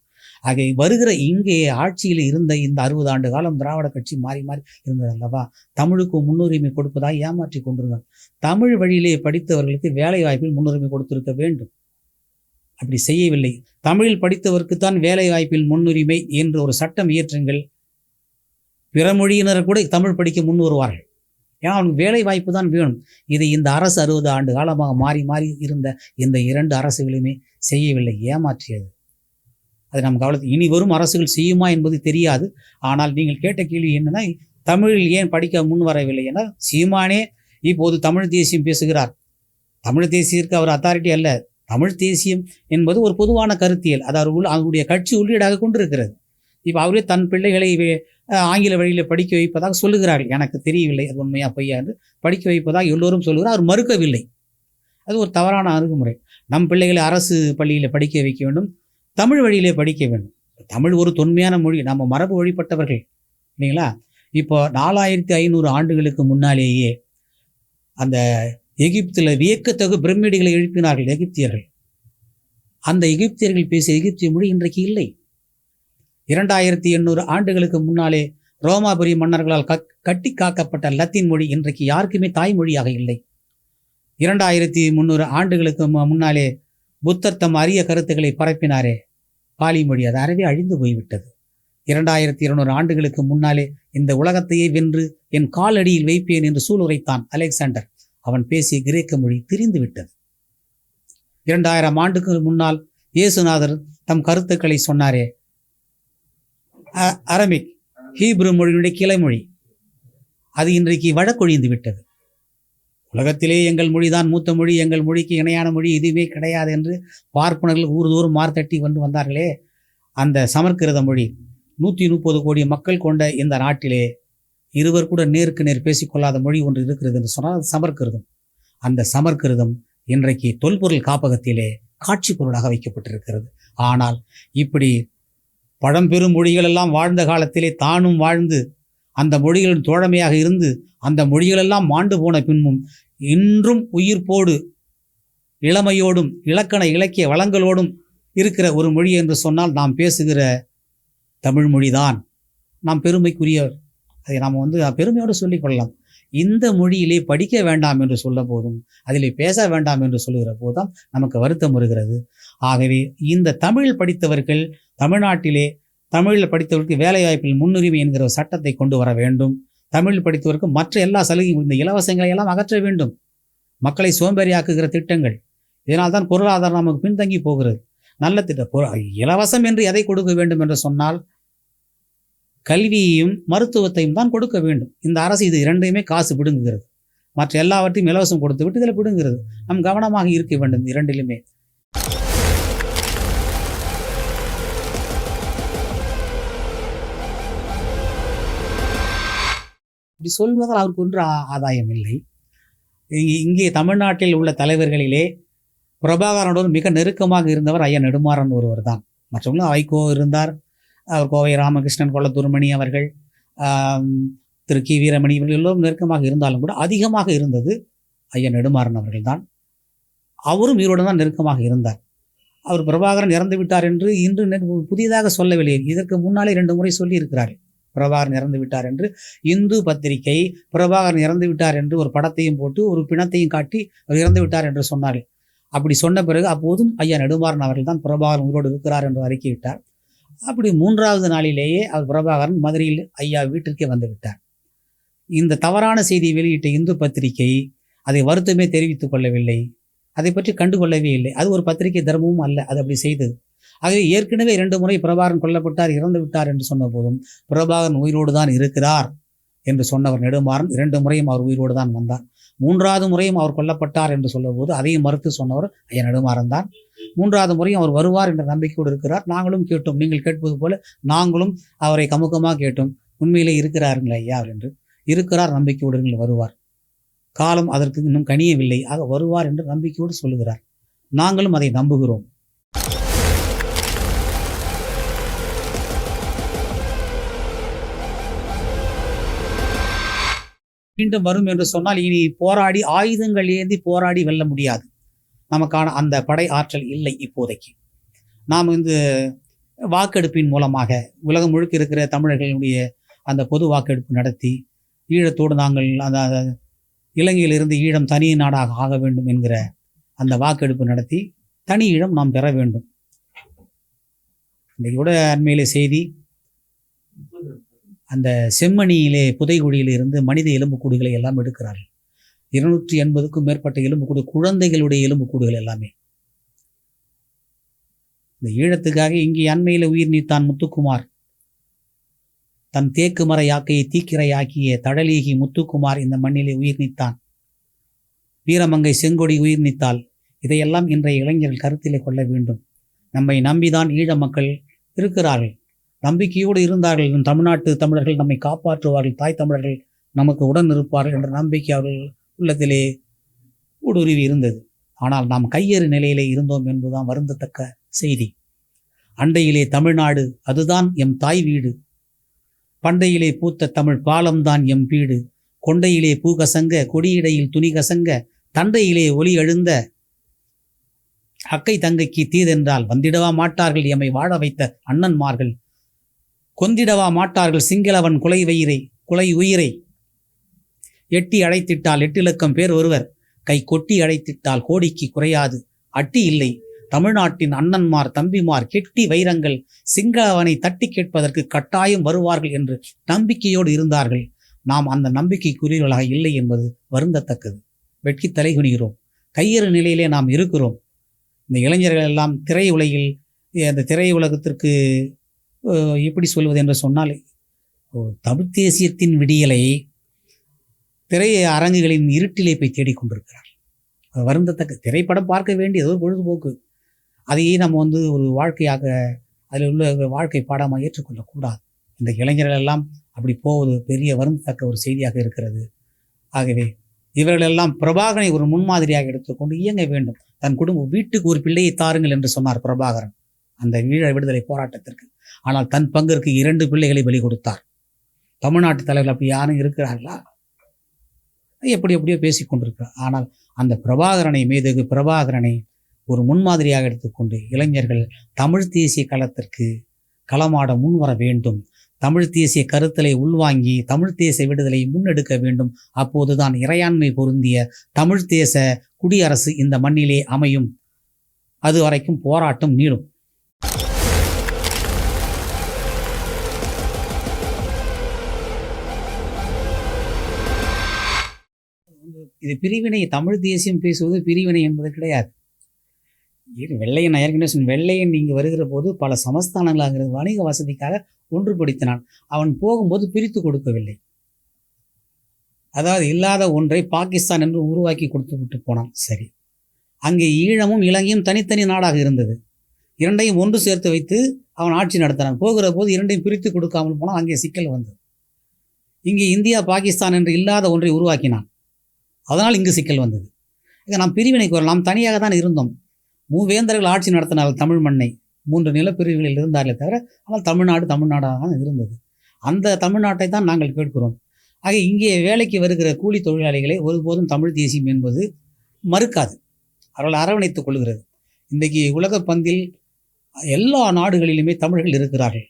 ஆகவே வருகிற இங்கே ஆட்சியில் இருந்த இந்த 60 ஆண்டு காலம் திராவிட கட்சி மாறி மாறி இருந்தது அல்லவா, தமிழுக்கு முன்னுரிமை கொடுப்பதாக ஏமாற்றி கொண்டிருந்தார். தமிழ் வழியிலே படித்தவர்களுக்கு வேலை வாய்ப்பில் முன்னுரிமை கொடுத்திருக்க வேண்டும். அப்படி செய்யவில்லை. தமிழில் படித்தவருக்குத்தான் வேலை வாய்ப்பில் முன்னுரிமை என்று ஒரு சட்டம் இயற்றுங்கள். பிற மொழியினர் கூட தமிழ் படிக்க முன் வருவார்கள். ஏன்னா அவனுக்கு வேலை வாய்ப்பு தான் வேணும். இது இந்த அரசு 60 ஆண்டு காலமாக மாறி மாறி இருந்த இந்த 2 அரசுகளுமே செய்யவில்லை, ஏமாற்றியது. அது நம் கவலத்தில் இனி வரும் அரசுகள் செய்யுமா என்பது தெரியாது. ஆனால் நீங்கள் கேட்ட கேள்வி என்னன்னா, தமிழில் ஏன் படிக்க முன் வரவில்லை என சீமானே இப்போது தமிழ் தேசியம் பேசுகிறார். தமிழ் தேசியத்திற்கு அவர் அத்தாரிட்டி அல்ல. தமிழ் தேசியம் என்பது ஒரு பொதுவான கருத்தியல். அதாவது அவருடைய கட்சி உள்ளீடாக கொண்டிருக்கிறது. இப்போ அவரே தன் பிள்ளைகளை ஆங்கில வழியில் படிக்க வைப்பதாக சொல்லுகிறார்கள். எனக்கு தெரியவில்லை அது உண்மையா பொய்யா என்று. படிக்க வைப்பதாக எல்லோரும் சொல்லுகிறார், அவர் மறுக்கவில்லை. அது ஒரு தவறான அணுகுமுறை. நம் பிள்ளைகளை அரசு பள்ளியில் படிக்க வைக்க வேண்டும், தமிழ் வழியிலே படிக்க வேண்டும். தமிழ் ஒரு தொன்மையான மொழி, நம்ம மரபு வழிபட்டவர்கள் இல்லைங்களா. இப்போ 4500 ஆண்டுகளுக்கு முன்னாலேயே அந்த எகிப்தில் வியக்கத்தகு பிரமிடுகளை எழுப்பினார்கள் எகிப்தியர்கள். அந்த எகிப்தியர்கள் பேசிய எகிப்திய மொழி இன்றைக்கு இல்லை. 2800 ஆண்டுகளுக்கு முன்னாலே ரோமாபுரி மன்னர்களால் கட்டி காக்கப்பட்ட லத்தீன் மொழி இன்றைக்கு யாருக்குமே தாய்மொழியாக இல்லை. 2300 ஆண்டுகளுக்கு முன்னாலே புத்தர் தம் அரிய கருத்துக்களை பரப்பினாரே, பாலி மொழி, அது அறவே அழிந்து போய்விட்டது. 2200 ஆண்டுகளுக்கு முன்னாலே இந்த உலகத்தையே வென்று என் காலடியில் வைப்பேன் என்று சூளுரைத்தான் அலெக்சாண்டர். அவன் பேசிய கிரேக்க மொழி திரிந்து விட்டது. 2000 ஆண்டுக்கு முன்னால் இயேசுநாதர் தம் கருத்துக்களை சொன்னாரே, அரபிக் ஹீப்ரு மொழியினுடைய கிளைமொழி, அது இன்றைக்கு வழக்கொழிந்து விட்டது. உலகத்திலே எங்கள் மொழிதான் மூத்த மொழி, எங்கள் மொழிக்கு இணையான மொழி எதுவுமே கிடையாது என்று பார்ப்பனர்கள் ஊர்தோறும் மார்த்தட்டி வந்தார்களே. அந்த சமஸ்கிருத மொழி 130 கோடி மக்கள் கொண்ட இந்த நாட்டிலே இருவர் கூட நேருக்கு நேர் பேசிக்கொள்ளாத மொழி ஒன்று இருக்கிறது என்று சொன்னால் அது சமஸ்கிருதம். அந்த சமஸ்கிருதம் இன்றைக்கு தொல்பொருள் காப்பகத்திலே காட்சி பொருளாக வைக்கப்பட்டிருக்கிறது. ஆனால் இப்படி பழம்பெரும் மொழிகளெல்லாம் வாழ்ந்த காலத்திலே தானும் வாழ்ந்து அந்த மொழிகளின் தோழமையாக இருந்து அந்த மொழிகளெல்லாம் மாண்டு போன பின்பும் இன்றும் உயிர்ப்போடு இளமையோடும் இலக்கண இலக்கிய வளங்களோடும் இருக்கிற ஒரு மொழி என்று சொன்னால் நாம் பேசுகிற தமிழ் மொழிதான். நாம் பெருமைக்குரியவர். அதை நாம் பெருமையோடு சொல்லிக்கொள்ளலாம். இந்த மொழியிலே படிக்க வேண்டாம் என்று சொல்ல போதும், அதிலே பேச வேண்டாம் என்று சொல்லுகிற போதும் நமக்கு வருத்தம் வருகிறது. ஆகவே இந்த தமிழ் படித்தவர்கள் தமிழ்நாட்டிலே தமிழில் படித்தவர்களுக்கு வேலை வாய்ப்பில் முன்னுரிமை என்கிற சட்டத்தை கொண்டு வர வேண்டும். தமிழ் படித்தவருக்கு மற்ற எல்லா சலுகையும், இந்த இலவசங்களை எல்லாம் அகற்ற வேண்டும். மக்களை சோம்பேறியாக்குகிற திட்டங்கள், இதனால் தான் பொருளாதாரம் நமக்கு பின்தங்கி போகிறது. நல்ல திட்டம் இலவசம் என்று எதை கொடுக்க வேண்டும் என்று சொன்னால் கல்வியையும் மருத்துவத்தையும் தான் கொடுக்க வேண்டும். இந்த அரசு இது இரண்டையுமே காசு பிடுங்குகிறது. மற்ற எல்லாவற்றையும் இலவசம் கொடுத்து விட்டு இதில் பிடுங்குகிறது. நம் கவனமாக இருக்க வேண்டும் இரண்டிலுமே. இப்படி சொல்வதால் அவருக்கு ஒன்று ஆதாயம் இல்லை. இங்கே தமிழ்நாட்டில் உள்ள தலைவர்களிலே பிரபாகரனோடு மிக நெருக்கமாக இருந்தவர் ஐயா நெடுமாறன் ஒருவர் தான். மற்றவங்களும் வைகோ இருந்தார், அவர் கோவை ராமகிருஷ்ணன், கொளத்தூர்மணி அவர்கள், திரு கி வீரமணி இவர்கள் எல்லோரும் நெருக்கமாக இருந்தாலும் கூட அதிகமாக இருந்தது ஐயா நெடுமாறன் அவர்கள் தான். அவரும் இவருடன் தான் நெருக்கமாக இருந்தார். அவர் பிரபாகரன் இறந்து விட்டார் என்று இன்று புதிதாக சொல்லவில்லை. இதற்கு முன்னாலே 2 முறை சொல்லி இருக்கிறார் பிரபாகரன் இறந்து விட்டார் என்று. இந்து பத்திரிகை பிரபாகரன் இறந்து விட்டார் என்று ஒரு படத்தையும் போட்டு ஒரு பிணத்தையும் காட்டி அவர் இறந்து விட்டார் என்று சொன்னார்கள். அப்படி சொன்ன பிறகு அப்போதும் ஐயா நெடுமாறன் அவர்கள் தான் பிரபாகரன் உயிரோடு இருக்கிறார் என்று அறிக்கையிட்டார். அப்படி 3வது நாளிலேயே அவர் பிரபாகரன் மதுரையில் ஐயா வீட்டிற்கே வந்து விட்டார். இந்த தவறான செய்தியை வெளியிட்ட இந்து பத்திரிகை அதை வருத்தமே தெரிவித்துக் கொள்ளவில்லை, அதை பற்றி கண்டுகொள்ளவே இல்லை. அது ஒரு பத்திரிகை தர்மமும் அல்ல, அது அப்படி செய்தது. ஆகவே ஏற்கனவே 2 முறை பிரபாகரன் கொல்லப்பட்டார், இறந்து விட்டார் என்று சொன்ன போதும் பிரபாகரன் உயிரோடு தான் இருக்கிறார் என்று சொன்னவர் நெடுமாறன் 2 முறையும் அவர் உயிரோடு தான் வந்தார். 3வது முறையும் அவர் கொல்லப்பட்டார் என்று சொல்லும்போது அதையும் மறுத்து சொன்னவர் ஐயா நெடுமாறன் தான். 3வது முறையும் அவர் வருவார் என்ற நம்பிக்கையோடு இருக்கிறார். நாங்களும் கேட்டோம், நீங்கள் கேட்பது போல நாங்களும் அவரை கமுக்கமாக கேட்டோம், உண்மையிலே இருக்கிறாருங்களா ஐயா என்று. இருக்கிறார், நம்பிக்கையோடு வருவார், காலம் அதற்கு இன்னும் கனியவில்லை, ஆக வருவார் என்று நம்பிக்கையோடு சொல்லுகிறார். நாங்களும் அதை நம்புகிறோம். மீண்டும் வரும் என்று சொன்னால் இனி போராடி ஆயுதங்கள் ஏந்தி போராடி வெல்ல முடியாது. நமக்கான அந்த படை ஆற்றல் இல்லை இப்போதைக்கு. நாம் இந்த வாக்கெடுப்பின் மூலமாக உலகம் முழுக்க இருக்கிற தமிழர்களுடைய அந்த பொது வாக்கெடுப்பு நடத்தி ஈழத்தோடு நாங்கள் அந்த இலங்கையிலிருந்து ஈழம் தனி நாடாக ஆக வேண்டும் என்கிற அந்த வாக்கெடுப்பு நடத்தி தனி ஈழம் நாம் பெற வேண்டும். இன்றைக்கு கூட அண்மையிலே செய்தி, அந்த செம்மணியிலே புதைகுழியில் இருந்து மனித எலும்புக்கூடுகளை எல்லாம் எடுக்கிறார்கள். 280க்கும் மேற்பட்ட எலும்புக்கூடு, குழந்தைகளுடைய எலும்புக்கூடுகள் எல்லாமே. இந்த ஈழத்துக்காக இங்கே அண்மையில் உயிர் நீத்தான் முத்துக்குமார். தன் தேக்கு மர யாக்கையை தீக்கிரையாக்கிய தழலீகி முத்துக்குமார் இந்த மண்ணிலே உயிர் நீத்தான். வீரமங்கை செங்கொடி உயிர் நீத்தால். இதையெல்லாம் இன்றைய இளைஞர்கள் கருத்திலே கொள்ள வேண்டும். நம்மை நம்பிதான் ஈழ மக்கள் இருக்கிறார்கள், நம்பிக்கையோடு இருந்தார்கள். தமிழ்நாட்டு தமிழர்கள் நம்மை காப்பாற்றுவார்கள், தாய் தமிழர்கள் நமக்கு உடன் இருப்பார்கள் என்ற நம்பிக்கை அவர்கள் உள்ளத்திலே ஊடுருவி இருந்தது. ஆனால் நாம் கையறு நிலையிலே இருந்தோம் என்பதுதான் வருந்தத்தக்க செய்தி. அண்டையிலே தமிழ்நாடு, அதுதான் எம் தாய் வீடு. பண்டையிலே பூத்த தமிழ் பாலம்தான் எம் வீடு. கொண்டையிலே பூ கசங்க, கொடியிடையில் துணி கசங்க, தண்டையிலே ஒலி எழுந்த அக்கை தங்கைக்கு தீதென்றால் வந்திடவா மாட்டார்கள் எம்மை வாழ வைத்த அண்ணன்மார்கள். கொந்திடவா மாட்டார்கள் சிங்களவன் குலை உயிரை. எட்டி அழைத்திட்டால் 8 இலக்கம் பேர் ஒருவர், கை கொட்டி அழைத்திட்டால் கோடிக்கு குறையாது. அட்டி இல்லை தமிழ்நாட்டின் அண்ணன்மார் தம்பிமார், கெட்டி வைரங்கள் சிங்களவனை தட்டி கேட்பதற்கு கட்டாயம் வருவார்கள் என்று நம்பிக்கையோடு இருந்தார்கள். நாம் அந்த நம்பிக்கைக்குரியவர்களாக இல்லை என்பது வருந்தத்தக்கது. வெட்கி தலைகுனிகிறோம். கையறு நிலையிலே நாம் இருக்கிறோம். இந்த இளைஞர்கள் எல்லாம் திரையுலகில், அந்த திரையுலகத்திற்கு எப்படி சொல்வது என்று சொன்னால், தமிழ் தேசியத்தின் விடியலை திரை அரங்குகளின் இருட்டிலே போய் தேடிக்கொண்டிருக்கிறார். வருந்தத்தக்க. திரைப்படம் பார்க்க வேண்டியது ஒரு பொழுதுபோக்கு, அதையே நம்ம ஒரு வாழ்க்கையாக, அதில் உள்ள வாழ்க்கை பாடமாக ஏற்றுக்கொள்ளக்கூடாது. இந்த இளைஞர்கள் எல்லாம் அப்படி போவது பெரிய வருந்தத்தக்க ஒரு செய்தியாக இருக்கிறது. ஆகவே இவர்களெல்லாம் பிரபாகரனை ஒரு முன்மாதிரியாக எடுத்துக்கொண்டு இயங்க வேண்டும். தன் குடும்பம், வீட்டுக்கு ஒரு பிள்ளையை தாருங்கள் என்று சொன்னார் பிரபாகரன் அந்த ஈழ விடுதலை போராட்டத்திற்கு. ஆனால் தன் பங்கிற்கு 2 பிள்ளைகளை பலி கொடுத்தார். தமிழ்நாட்டு தலைவர்கள் அப்படி யாரும் இருக்கிறார்களா? எப்படியோ பேசிக்கொண்டிருக்கிறார். ஆனால் அந்த பிரபாகரனை, மேதகு பிரபாகரனை ஒரு முன்மாதிரியாக எடுத்துக்கொண்டு இளைஞர்கள் தமிழ் தேசிய களத்திற்கு களமாட முன்வர வேண்டும். தமிழ் தேசிய கருத்தலை உள்வாங்கி தமிழ் தேசிய விடுதலை முன்னெடுக்க வேண்டும். அப்போதுதான் இறையாண்மை பொருந்திய தமிழ் தேச குடியரசு இந்த மண்ணிலே அமையும். அது வரைக்கும் போராட்டம் நீளும். இது பிரிவினை, தமிழ் தேசியம் பேசுவது பிரிவினை என்பது கிடையாது. வெள்ளையன் ஏற்கனவே வெள்ளையன் இங்கு வருகிற போது பல சமஸ்தானங்களாக வணிக வசதிக்காக ஒன்றுபடுத்தினான். அவன் போகும்போது பிரித்து கொடுக்கவில்லை. அதாவது இல்லாத ஒன்றை பாகிஸ்தான் என்று உருவாக்கி கொடுத்து விட்டு போனான். சரி, அங்கே ஈழமும் இலங்கையும் தனித்தனி நாடாக இருந்தது. 2ஐயும் ஒன்று சேர்த்து வைத்து அவன் ஆட்சி நடத்தினான். போகிற போது 2ஐயும் பிரித்து கொடுக்காமல் போனால் அங்கே சிக்கல் வந்தது. இங்கே இந்தியா பாகிஸ்தான் என்று இல்லாத ஒன்றை உருவாக்கினான். அதனால் இங்கு சிக்கல் வந்தது. இங்கே நாம் பிரிவினைக்கு வரலாம். நாம் தனியாக தான் இருந்தோம். மூவேந்தர்கள் ஆட்சி நடத்தினார்கள் தமிழ் மண்ணை. 3 நிலப்பிரிவுகளில் இருந்தார்களே தவிர ஆனால் தமிழ்நாடாக தான் இருந்தது. அந்த தமிழ்நாட்டை தான் நாங்கள் கேட்கிறோம். ஆக இங்கே வேலைக்கு வருகிற கூலி தொழிலாளிகளை ஒருபோதும் தமிழ் தேசியம் என்பது மறுக்காது, அவர்கள் அரவணைத்துக் கொள்கிறது. இன்றைக்கு உலக பந்தில் எல்லா நாடுகளிலுமே தமிழர்கள் இருக்கிறார்கள்.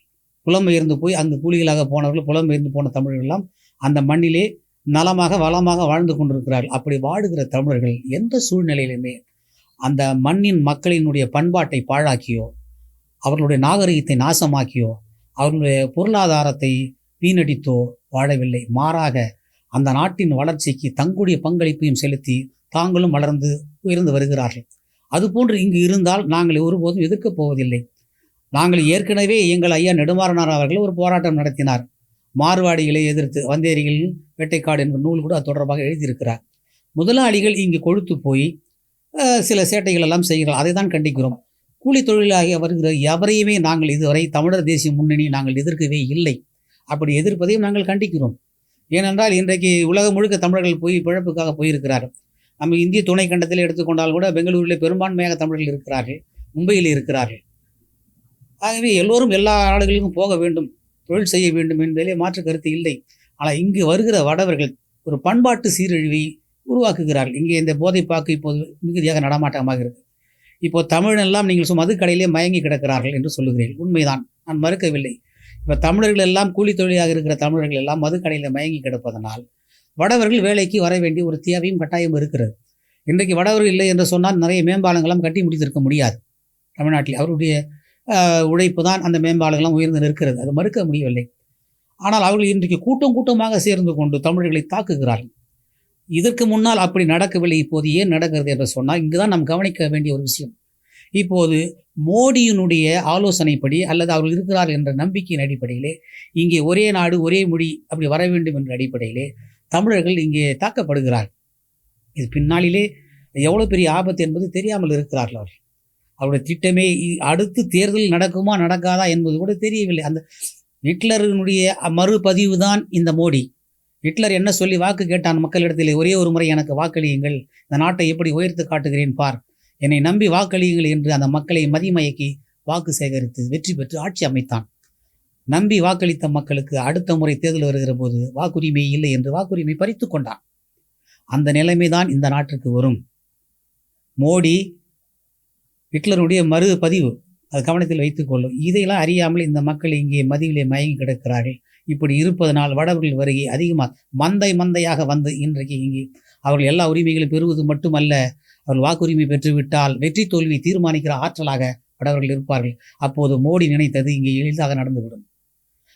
புலம்பெயர்ந்து போய் அங்கு கூலிகளாக போனவர்கள், புலம்பெயர்ந்து போன தமிழர்களெல்லாம் அந்த மண்ணிலே நலமாக வளமாக வாழ்ந்து கொண்டிருக்கிறார்கள். அப்படி வாழுகிற தமிழர்கள் எந்த சூழ்நிலையிலுமே அந்த மண்ணின் மக்களினுடைய பண்பாட்டை பாழாக்கியோ, அவர்களுடைய நாகரிகத்தை நாசமாக்கியோ, அவர்களுடைய பொருளாதாரத்தை வீணடித்தோ வாழவில்லை. மாறாக அந்த நாட்டின் வளர்ச்சிக்கு தங்களுடைய பங்களிப்பையும் செலுத்தி தாங்களும் வளர்ந்து உயர்ந்து வருகிறார்கள். அதுபோன்று இங்கு இருந்தால் நாங்கள் ஒருபோதும் எதிர்க்கப் போவதில்லை. நாங்கள் ஏற்கனவே எங்கள் ஐயா நெடுமாறனார் அவர்கள் ஒரு போராட்டம் நடத்தினார். மார்வாடிகளை எதிர்த்து வந்தேரியில் வேட்டைக்காடு என்ற நூல் கூட அது தொடர்பாக எழுதியிருக்கிறார். முதலாளிகள் இங்கு கொழுத்து போய் சில சேட்டைகள் எல்லாம் செய்கிறார்கள். அதை தான் கண்டிக்கிறோம். கூலி தொழிலாக வருகிற எவரையுமே நாங்கள் இதுவரை தமிழர் தேசிய முன்னணி நாங்கள் எதிர்க்கவே இல்லை. அப்படி எதிர்ப்பதையும் நாங்கள் கண்டிக்கிறோம். ஏனென்றால் இன்றைக்கு உலகம் முழுக்க தமிழர்கள் போய் பிழப்புக்காக போயிருக்கிறார்கள். நம்ம இந்திய துணை கண்டத்தில் எடுத்துக்கொண்டால் கூட பெங்களூரில் பெரும்பான்மையாக தமிழர்கள் இருக்கிறார்கள், மும்பையில் இருக்கிறார்கள். ஆகவே எல்லோரும் எல்லா நாடுகளுக்கும் போக வேண்டும், தொழில் செய்ய வேண்டும் என்பதிலே மாற்று கருத்து இல்லை. ஆனால் இங்கு வருகிற வடவர்கள் ஒரு பண்பாட்டு சீரழிவை உருவாக்குகிறார்கள். இங்கே இந்த போதைப்பாக்கு இப்போது மிகுதியாக நடமாட்டமாக இருக்குது. இப்போ தமிழெல்லாம் நீங்கள் மதுக்கடையிலே மயங்கி கிடக்கிறார்கள் என்று சொல்லுகிறீர்கள். உண்மைதான், நான் மறுக்கவில்லை. இப்போ தமிழர்கள் எல்லாம் கூலி தொழிலாக இருக்கிற தமிழர்கள் எல்லாம் மதுக்கடையில் மயங்கி கிடப்பதனால் வடவர்கள் வேலைக்கு வர வேண்டிய ஒரு தேவையும் கட்டாயம் இருக்கிறது. இன்றைக்கு வடவர்கள் இல்லை என்று சொன்னால் நிறைய மேம்பாலங்கள்லாம் கட்டி முடித்திருக்க முடியாது. தமிழ்நாட்டில் அவருடைய உழைப்பு தான் அந்த மேம்பாலங்கள்லாம் உயர்ந்து நிற்கிறது, அது மறுக்க முடியவில்லை. ஆனால் அவர்கள் இன்றைக்கு கூட்டம் கூட்டமாக சேர்ந்து கொண்டு தமிழர்களை தாக்குகிறார்கள். இதற்கு முன்னால் அப்படி நடக்கவில்லை. இப்போது ஏன் நடக்கிறது என்று சொன்னால் இங்கு தான் நாம் கவனிக்க வேண்டிய ஒரு விஷயம். இப்போது மோடியினுடைய ஆலோசனைப்படி அல்லது அவர்கள் இருக்கிறார்கள் என்ற நம்பிக்கையின் அடிப்படையிலே இங்கே ஒரே நாடு ஒரே மொழி அப்படி வர வேண்டும் என்ற அடிப்படையிலே தமிழர்கள் இங்கே தாக்கப்படுகிறார்கள். இது பின்னாளிலே எவ்வளோ பெரிய ஆபத்து என்பது தெரியாமல் இருக்கிறார்கள். அவருடைய திட்டமே அடுத்து தேர்தல் நடக்குமா நடக்காதா என்பது கூட தெரியவில்லை. அந்த ஹிட்லரினுடைய மறுபதிவு தான் இந்த மோடி. ஹிட்லர் என்ன சொல்லி வாக்கு கேட்டான் மக்களிடத்திலே, ஒரே ஒரு முறை எனக்கு வாக்களியுங்கள், இந்த நாட்டை எப்படி உயர்த்து காட்டுகிறேன் பார், என்னை நம்பி வாக்களியுங்கள் என்று அந்த மக்களை மதிமயக்கி வாக்கு சேகரித்து வெற்றி பெற்று ஆட்சி அமைத்தான். நம்பி வாக்களித்த மக்களுக்கு அடுத்த முறை தேர்தல் வருகிற போது வாக்குரிமை இல்லை என்று வாக்குரிமை பறித்து கொண்டான். அந்த நிலைமை தான் இந்த நாட்டிற்கு வரும். மோடி ஹிட்லருடைய மறுபதிவு அது கவனத்தில் வைத்துக் கொள்ளும். இதையெல்லாம் அறியாமல் இந்த மக்கள் இங்கே மதியிலே மயங்கி கிடக்கிறார்கள். இப்படி இருப்பதனால் வடவர்கள் வருகை அதிகமாக மந்தையாக வந்து இன்றைக்கு இங்கே அவர்கள் எல்லா உரிமைகளும் பெறுவது மட்டுமல்ல, அவர்கள் வாக்குரிமை பெற்றுவிட்டால் வெற்றி தோல்வியை தீர்மானிக்கிற ஆற்றலாக வடவர்கள் இருப்பார்கள். அப்போது மோடி நினைத்தது இங்கே எளிதாக நடந்துவிடும்.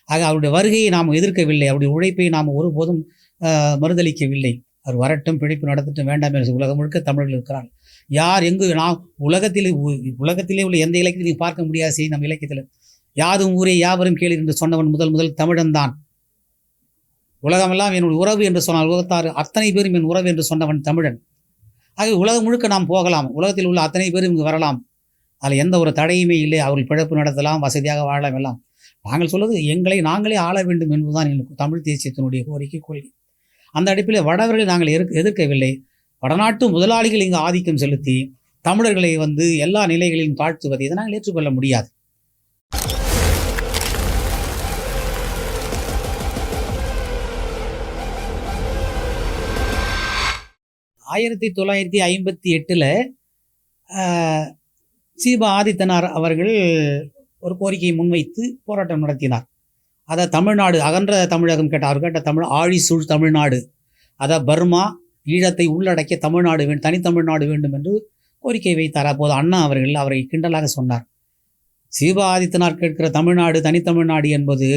ஆக அவருடைய வருகையை நாம் எதிர்க்கவில்லை, அவருடைய உழைப்பை நாம் ஒருபோதும் மறுதளிக்கவில்லை. அவர் வரட்டும், பிழைப்பு நடத்தட்டும், வேண்டாம் என்று உலகம் முழுக்க தமிழர்கள் இருக்கிறார். யார் எங்கு நாம் உலகத்திலே உள்ள எந்த இலக்கியத்தையும் பார்க்க முடியாத செய்தி நம் இலக்கியத்தில் யாதும் ஊரே யாவரும் கேளீர் என்று சொன்னவன் முதல் தமிழன் தான். உலகமெல்லாம் என்னுடைய உறவு என்று சொன்னால் உலகத்தார் அத்தனை பேரும் என் உறவு என்று சொன்னவன் தமிழன். ஆகவே உலகம் முழுக்க நாம் போகலாம், உலகத்தில் உள்ள அத்தனை பேரும் இங்கு வரலாம், அதில் எந்த ஒரு தடையுமே இல்லை. அவர்கள் பிழைப்பு நடத்தலாம், வசதியாக வாழலாம் எல்லாம். நாங்கள் சொல்வது எங்களை நாங்களே ஆள வேண்டும் என்பதுதான் எங்களுக்கு தமிழ் தேசியத்தினுடைய கோரிக்கை கொள்கை. அந்த அடிப்பில் வடவர்களை நாங்கள் எதிர்க்கவில்லை. வடநாட்டு முதலாளிகள் இங்கு ஆதிக்கம் செலுத்தி தமிழர்களை எல்லா நிலைகளிலும் தாழ்த்துவதை இதை நாங்கள் ஏற்றுக்கொள்ள முடியாது. ஆயிரத்தி 1958 சீபா ஆதித்தனார் அவர்கள் ஒரு கோரிக்கையை முன்வைத்து போராட்டம் நடத்தினார். அதை தமிழ்நாடு அகன்ற தமிழகம் அவர் கேட்ட தமிழ் ஆழி சூழ் தமிழ்நாடு, அதை பர்மா ஈழத்தை உள்ளடக்கிய தமிழ்நாடு வேண்டும், தனித்தமிழ்நாடு வேண்டும் என்று கோரிக்கை வைத்தார். அப்போது அண்ணா அவர்கள் அவரை கிண்டலாக சொன்னார். சீபா ஆதித்தனார் கேட்கிற தமிழ்நாடு தனித்தமிழ்நாடு என்பது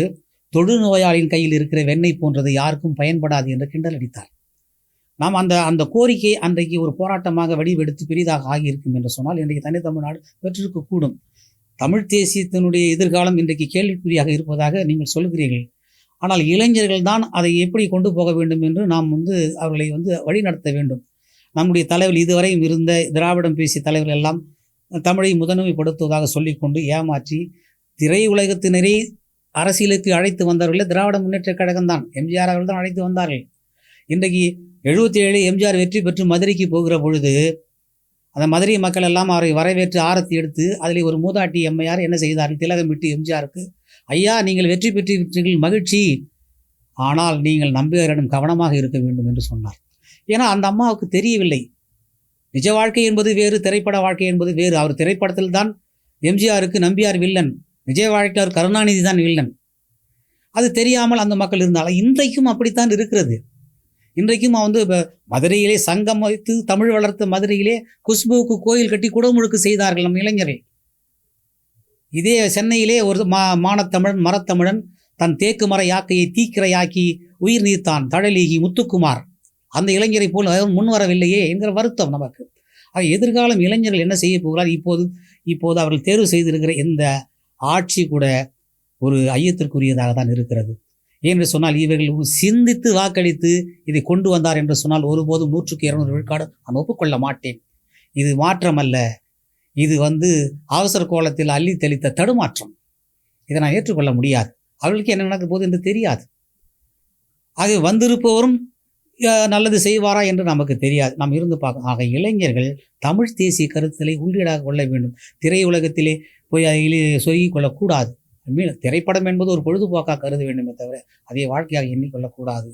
தொழுநோயாளின் கையில் இருக்கிற வெண்ணெய் போன்றது, யாருக்கும் பயன்படாது என்று கிண்டல் அடித்தார். நாம் அந்த கோரிக்கை அன்றைக்கு ஒரு போராட்டமாக வடிவெடுத்து பெரிதாக ஆகியிருக்கும் என்று சொன்னால் இன்றைக்கு தனித்தமிழ்நாடு பெற்றிருக்கக்கூடும். தமிழ் தேசியத்தினுடைய எதிர்காலம் இன்றைக்கு கேள்விக்குறியாக இருப்பதாக நீங்கள் சொல்கிறீர்கள். ஆனால் இளைஞர்கள் தான் அதை எப்படி கொண்டு போக வேண்டும் என்று நாம் அவர்களை வழிநடத்த வேண்டும். நம்முடைய தலைவர் இதுவரையும் இருந்த திராவிடம் பேசிய தலைவர்கள் எல்லாம் தமிழை முதன்மைப்படுத்துவதாக சொல்லிக்கொண்டு ஏமாற்றி திரையுலகத்தினரே அரசியலுக்கு அழைத்து வந்தவர்களே திராவிட முன்னேற்ற கழகம் தான், எம்ஜிஆர் அவர்கள் தான் அழைத்து வந்தார்கள். இன்றைக்கு 77 எம்ஜிஆர் வெற்றி பெற்று மதுரைக்கு போகிற பொழுது அந்த மதுரை மக்கள் எல்லாம் அவரை வரவேற்று ஆரத்தி எடுத்து அதில் ஒரு மூதாட்டி எம்மையார் என்ன செய்தார்கள், திலகமிட்டு எம்ஜிஆருக்கு, ஐயா நீங்கள் வெற்றி பெற்றீர்கள் மகிழ்ச்சி, ஆனால் நீங்கள் நம்பியாரிடம் கவனமாக இருக்க வேண்டும் என்று சொன்னார். ஏன்னா அந்த அம்மாவுக்கு தெரியவில்லை நிஜ வாழ்க்கை என்பது வேறு, திரைப்பட வாழ்க்கை என்பது வேறு. அவர் திரைப்படத்தில் தான் எம்ஜிஆருக்கு நம்பியார் வில்லன், நிஜ வாழ்க்கை அவர் கருணாநிதி தான் வில்லன். அது தெரியாமல் அந்த மக்கள் இருந்தாலும் இன்றைக்கும் அப்படித்தான் இருக்கிறது. இன்றைக்கும் மதுரையிலே சங்கம் வைத்து தமிழ் வளர்த்த மதுரையிலே குஷ்புவுக்கு கோயில் கட்டி குடமுழுக்கு செய்தார்கள் நம் இளைஞர்கள். இதே சென்னையிலே ஒரு மானத்தமிழன் மரத்தமிழன் தன் தேக்கு மர யாக்கையை தீக்கிரையாக்கி உயிர் நீத்தான் தழலீகி முத்துக்குமார். அந்த இளைஞரை போல் முன்வரவில்லையே என்கிற வருத்தம் நமக்கு. எதிர்காலம் இளைஞர்கள் என்ன செய்ய போகிறார்? இப்போது அவர்கள் தேர்வு செய்திருக்கிற இந்த ஆட்சி கூட ஒரு ஐயத்திற்குரியதாக தான் இருக்கிறது. ஏனென்று சொன்னால் இவர்கள் சிந்தித்து வாக்களித்து இதை கொண்டு வந்தார் என்று சொன்னால் ஒருபோதும் 100க்கு 200 விழுக்காடு நான் ஒப்புக்கொள்ள மாட்டேன். இது மாற்றம் அல்ல, இது அவசர கோலத்தில் அள்ளி தெளித்த தடுமாற்றம். இதை நான் ஏற்றுக்கொள்ள முடியாது. அவர்களுக்கு என்ன நடக்க போகுது என்று தெரியாது. ஆக வந்திருப்பவரும் நல்லது செய்வாரா என்று நமக்கு தெரியாது. நாம் இருந்து பார்க்கணும். ஆக இளைஞர்கள் தமிழ் தேசிய கருத்துக்களை உள்ளீடாக கொள்ள வேண்டும். திரையுலகத்திலே போய் அதிலே சொருகிக் கொள்ளக்கூடாது. திரைப்படம் என்பது ஒரு பொழுதுபோக்காக கருத வேண்டுமே தவிர அதை வாழ்க்கையாக எண்ணிக்கொள்ளக்கூடாது.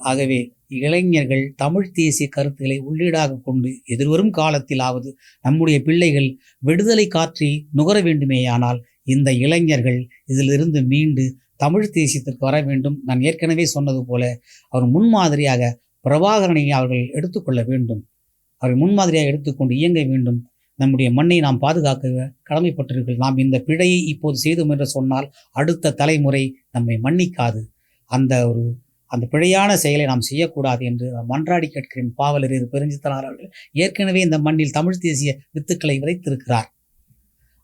ஆகவே இளைஞர்கள் தமிழ் தேசிய கருத்துக்களை உள்ளீடாக கொண்டு எதிர்வரும் காலத்திலாவது நம்முடைய பிள்ளைகள் விடுதலை காற்றி நுகர வேண்டுமேயானால் இந்த இளைஞர்கள் இதிலிருந்து மீண்டு தமிழ் தேசியத்திற்கு வர வேண்டும். நான் ஏற்கனவே சொன்னது போல அவர் முன்மாதிரியாக பிரபாகரனை அவர்கள் எடுத்துக்கொள்ள வேண்டும். அவர்கள் முன்மாதிரியாக எடுத்துக்கொண்டு இயங்க வேண்டும். நம்முடைய மண்ணை நாம் பாதுகாக்க கடமைப்பட்டிருக்கிறோம். நாம் இந்த பிழையை இப்போது செய்தோம் என்று சொன்னால் அடுத்த தலைமுறை நம்மை மன்னிக்காது. அந்த பிழையான செயலை நாம் செய்யக்கூடாது என்று மன்றாடி கேட்கிறேன். பாவலர் பெருஞ்சித்தனார் அவர்கள் ஏற்கனவே இந்த மண்ணில் தமிழ் தேசிய வித்துக்களை விதைத்திருக்கிறார்.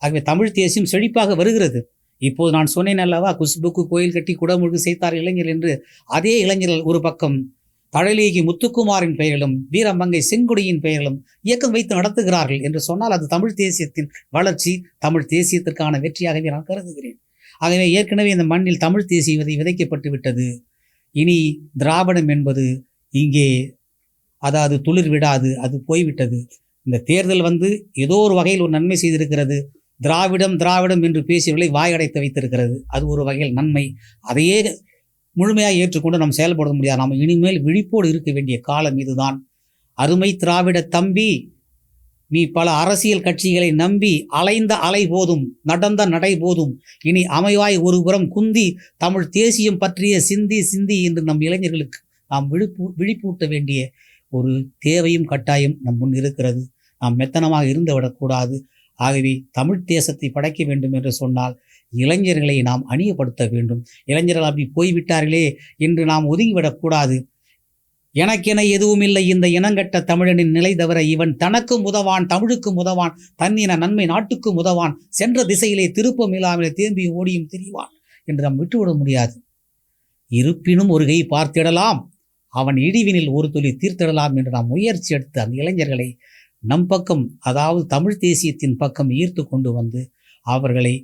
ஆகவே தமிழ் தேசியம் செழிப்பாக வருகிறது. இப்போது நான் சொன்னேன் அல்லவா, குஷ்புக்கு கோயில் கட்டி குடமுழுக்கு செய்தார் இளைஞர் என்று. அதே இளைஞர்கள் ஒரு பக்கம் தழலீகி முத்துக்குமாரின் பெயரிலும் வீரமங்கை செங்குடியின் பெயரிலும் இயக்கம் வைத்து நடத்துகிறார்கள் என்று சொன்னால் அது தமிழ் தேசியத்தின் வளர்ச்சி, தமிழ் தேசியத்திற்கான வெற்றியாகவே நான் கருதுகிறேன். ஆகவே ஏற்கனவே இந்த மண்ணில் தமிழ் தேசிய விதைக்கப்பட்டு விட்டது. இனி திராவிடம் என்பது இங்கே துளிர் விடாது, அது போய்விட்டது. இந்த தேர்தல் ஏதோ ஒரு வகையில் ஒரு நன்மை செய்திருக்கிறது. திராவிடம் என்று பேசியவர்களை வாயடைத்து வைத்திருக்கிறது. அது ஒரு வகையில் நன்மை. அதையே முழுமையாக ஏற்றுக்கொண்டு நாம் செயல்பட முடியாது. நாம் இனிமேல் விழிப்போடு இருக்க வேண்டிய காலம் இதுதான். அருமை திராவிட தம்பி, நீ பல அரசியல் கட்சிகளை நம்பி அலைந்த அலை போதும், நடந்த நடை போதும். இனி அமைவாய் ஒரு புறம் குந்தி தமிழ் தேசியம் பற்றிய சிந்தி என்று நம் இளைஞர்களுக்கு நாம் விழிப்பூட்ட வேண்டிய ஒரு தேவையும் கட்டாயம் நம் முன் இருக்கிறது. நாம் மெத்தனமாக இருந்து விடக்கூடாது. ஆகவே தமிழ் தேசத்தை படைக்க வேண்டும் என்று சொன்னால் இளைஞர்களை நாம் அணியப்படுத்த வேண்டும். இளைஞர்கள் அப்படி போய்விட்டார்களே என்று நாம் ஒதுங்கிவிடக்கூடாது. எனக்கென எதுவும் இல்லை இந்த இனங்கட்ட தமிழனின் நிலை தவிர இவன் தனக்கும் உதவான், தமிழுக்கும் உதவான், தன்னின நன்மை நாட்டுக்கும் உதவான், சென்ற திசையிலே திருப்பம் இல்லாமலே தேம்பியும் ஓடியும் திரிவான் என்று நாம் விட்டுவிட முடியாது. இருப்பினும் ஒரு கை பார்த்திடலாம், அவன் இடிவினில் ஒரு துளி தீர்த்திடலாம் என்று நாம் முயற்சி எடுத்து அந்த இளைஞர்களை நம் பக்கம், தமிழ் தேசியத்தின் பக்கம் ஈர்த்து கொண்டு அவர்களை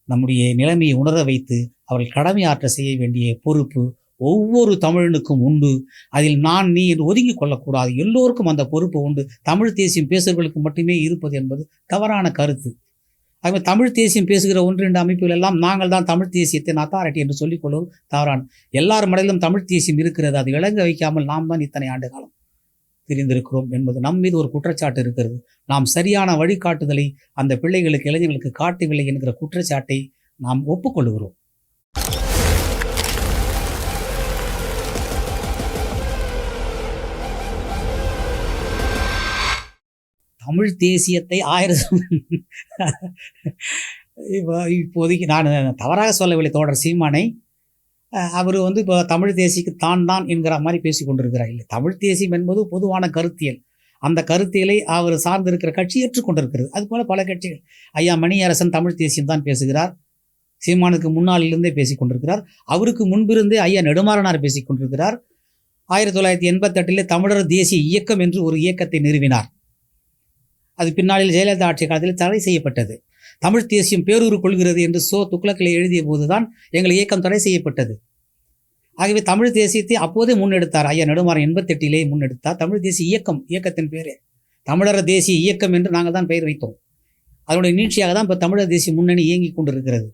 நம்முடைய நிலைமையை உணர வைத்து அவர்கள் கடமையாற்ற செய்ய வேண்டிய பொறுப்பு ஒவ்வொரு தமிழனுக்கும் உண்டு. அதில் நான் நீ என்று ஒதுங்கி கொள்ளக்கூடாது. எல்லோருக்கும் அந்த பொறுப்பு உண்டு. தமிழ் தேசியம் பேசுகிறவர்களுக்கு மட்டுமே இருப்பது என்பது தவறான கருத்து. ஆகவே தமிழ் தேசியம் பேசுகிற 1-2 அமைப்புகள் எல்லாம் நாங்கள் தான் தமிழ் தேசியத்தின் அத்தாரிட்டி என்று சொல்லிக் கொள்வது தவறான. எல்லார் மடையிலும் தமிழ் தேசியம் இருக்கிறது. அது விளங்க வைக்காமல் நாம் தான் இத்தனை ஆண்டு காலம் தெரிந்திருக்கிறோம் என்பது நம் மீது ஒரு குற்றச்சாட்டு இருக்கிறது. நாம் சரியான வழிகாட்டுதலை அந்த பிள்ளைகளுக்கு, இளைஞர்களுக்கு காட்டவில்லை என்கிற குற்றச்சாட்டை நாம் ஒப்புக்கொள்கிறோம். தமிழ் தேசியத்தை இப்போதைக்கு நான் தவறாக சொல்லவில்லை தோழர் சீமானை. அவர் இப்போ தமிழ் தேசியக்கு தான் என்கிற மாதிரி பேசி கொண்டிருக்கிறார். இல்லை, தமிழ் தேசியம் என்பது பொதுவான கருத்தியல். அந்த கருத்தியலை அவர் சார்ந்திருக்கிற கட்சி ஏற்றுக்கொண்டிருக்கிறது. அதுபோல பல கட்சிகள். ஐயா மணியரசன் தமிழ் தேசியம் தான் பேசுகிறார். சீமானுக்கு முன்னாளிலிருந்தே பேசி கொண்டிருக்கிறார். அவருக்கு முன்பிருந்தே ஐயா நெடுமாறனார் பேசி கொண்டிருக்கிறார். 1988 தமிழர் தேசிய இயக்கம் என்று ஒரு இயக்கத்தை நிறுவினார். அது பின்னாளில் ஜெயலலிதா ஆட்சி காலத்தில் தடை செய்யப்பட்டது. தமிழ் தேசியம் பேரூறு கொள்கிறது என்று துக்ளக்கில் எழுதிய போதுதான் எங்கள் இயக்கம் தடை செய்யப்பட்டது. ஆகவே தமிழ் தேசியத்தை அப்போதே முன்னெடுத்தார் ஐயா நெடுமாறன். 88 முன்னெடுத்தார். தமிழ் தேசிய இயக்கத்தின் பேரே தமிழர் தேசிய இயக்கம் என்று நாங்கள் தான் பெயர் வைத்தோம். அதனுடைய நீட்சியாக தான் இப்போ தமிழர் தேசிய முன்னணி இயங்கி கொண்டிருக்கிறது.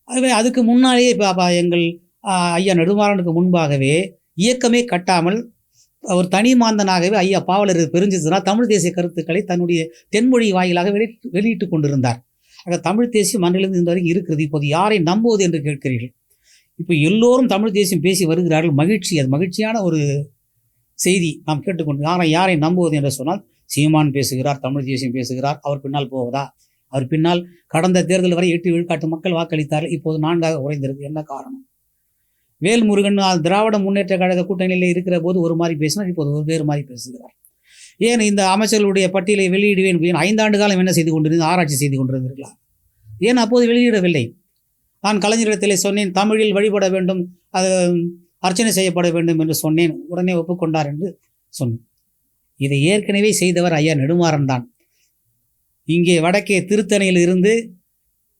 ஆகவே அதுக்கு முன்னாலேயே இப்போ எங்கள் ஐயா நெடுமாறனுக்கு முன்பாகவே இயக்கமே கட்டாமல் ஒரு தனி மாந்தனாகவே ஐயா பாவலர் பெருஞ்சித்தனார் தமிழ் தேசிய கருத்துக்களை தன்னுடைய தென்மொழி வாயிலாக வெளியிட்டு கொண்டிருந்தார். ஆக தமிழ் தேசியம் அன்றிலிருந்து இந்த வரைக்கும் இருக்கிறது. இப்போது யாரை நம்புவது என்று கேட்கிறீர்கள். இப்போ எல்லோரும் தமிழ் தேசியம் பேசி வருகிறார்கள். மகிழ்ச்சி, அது மகிழ்ச்சியான ஒரு செய்தி நாம் கேட்டுக்கொண்டு. யாரை நம்புவது என்று சொன்னால் சீமான் பேசுகிறார், தமிழ் தேசியம் பேசுகிறார், அவர் பின்னால் போவதா? அவர் பின்னால் கடந்த தேர்தல் வரை 8 விழுக்காட்டு மக்கள் வாக்களித்தார்கள். இப்போது 4ஆக உறைந்திருக்கு. என்ன காரணம்? வேல்முருகன் திராவிட முன்னேற்ற கழக கூட்டணியில் இருக்கிற போது ஒரு மாதிரி பேசினார், இப்போது ஒரு வேறு மாதிரி பேசுகிறார். ஏன் இந்த அமைச்சர்களுடைய பட்டியலை வெளியிடுவேன்? 5 ஆண்டு காலம் என்ன செய்து கொண்டிருந்தது? ஆராய்ச்சி செய்து கொண்டிருந்திருக்கலாம். ஏன் அப்போது வெளியிடவில்லை? நான் கலைஞரிடத்திலே சொன்னேன், தமிழில் வழிபட வேண்டும், அது அர்ச்சனை செய்யப்பட வேண்டும் என்று சொன்னேன். உடனே ஒப்புக்கொண்டார் என்று சொன்னேன். இதை ஏற்கனவே செய்தவர் ஐயா நெடுமாறன் தான். இங்கே வடக்கே திருத்தணியில் இருந்து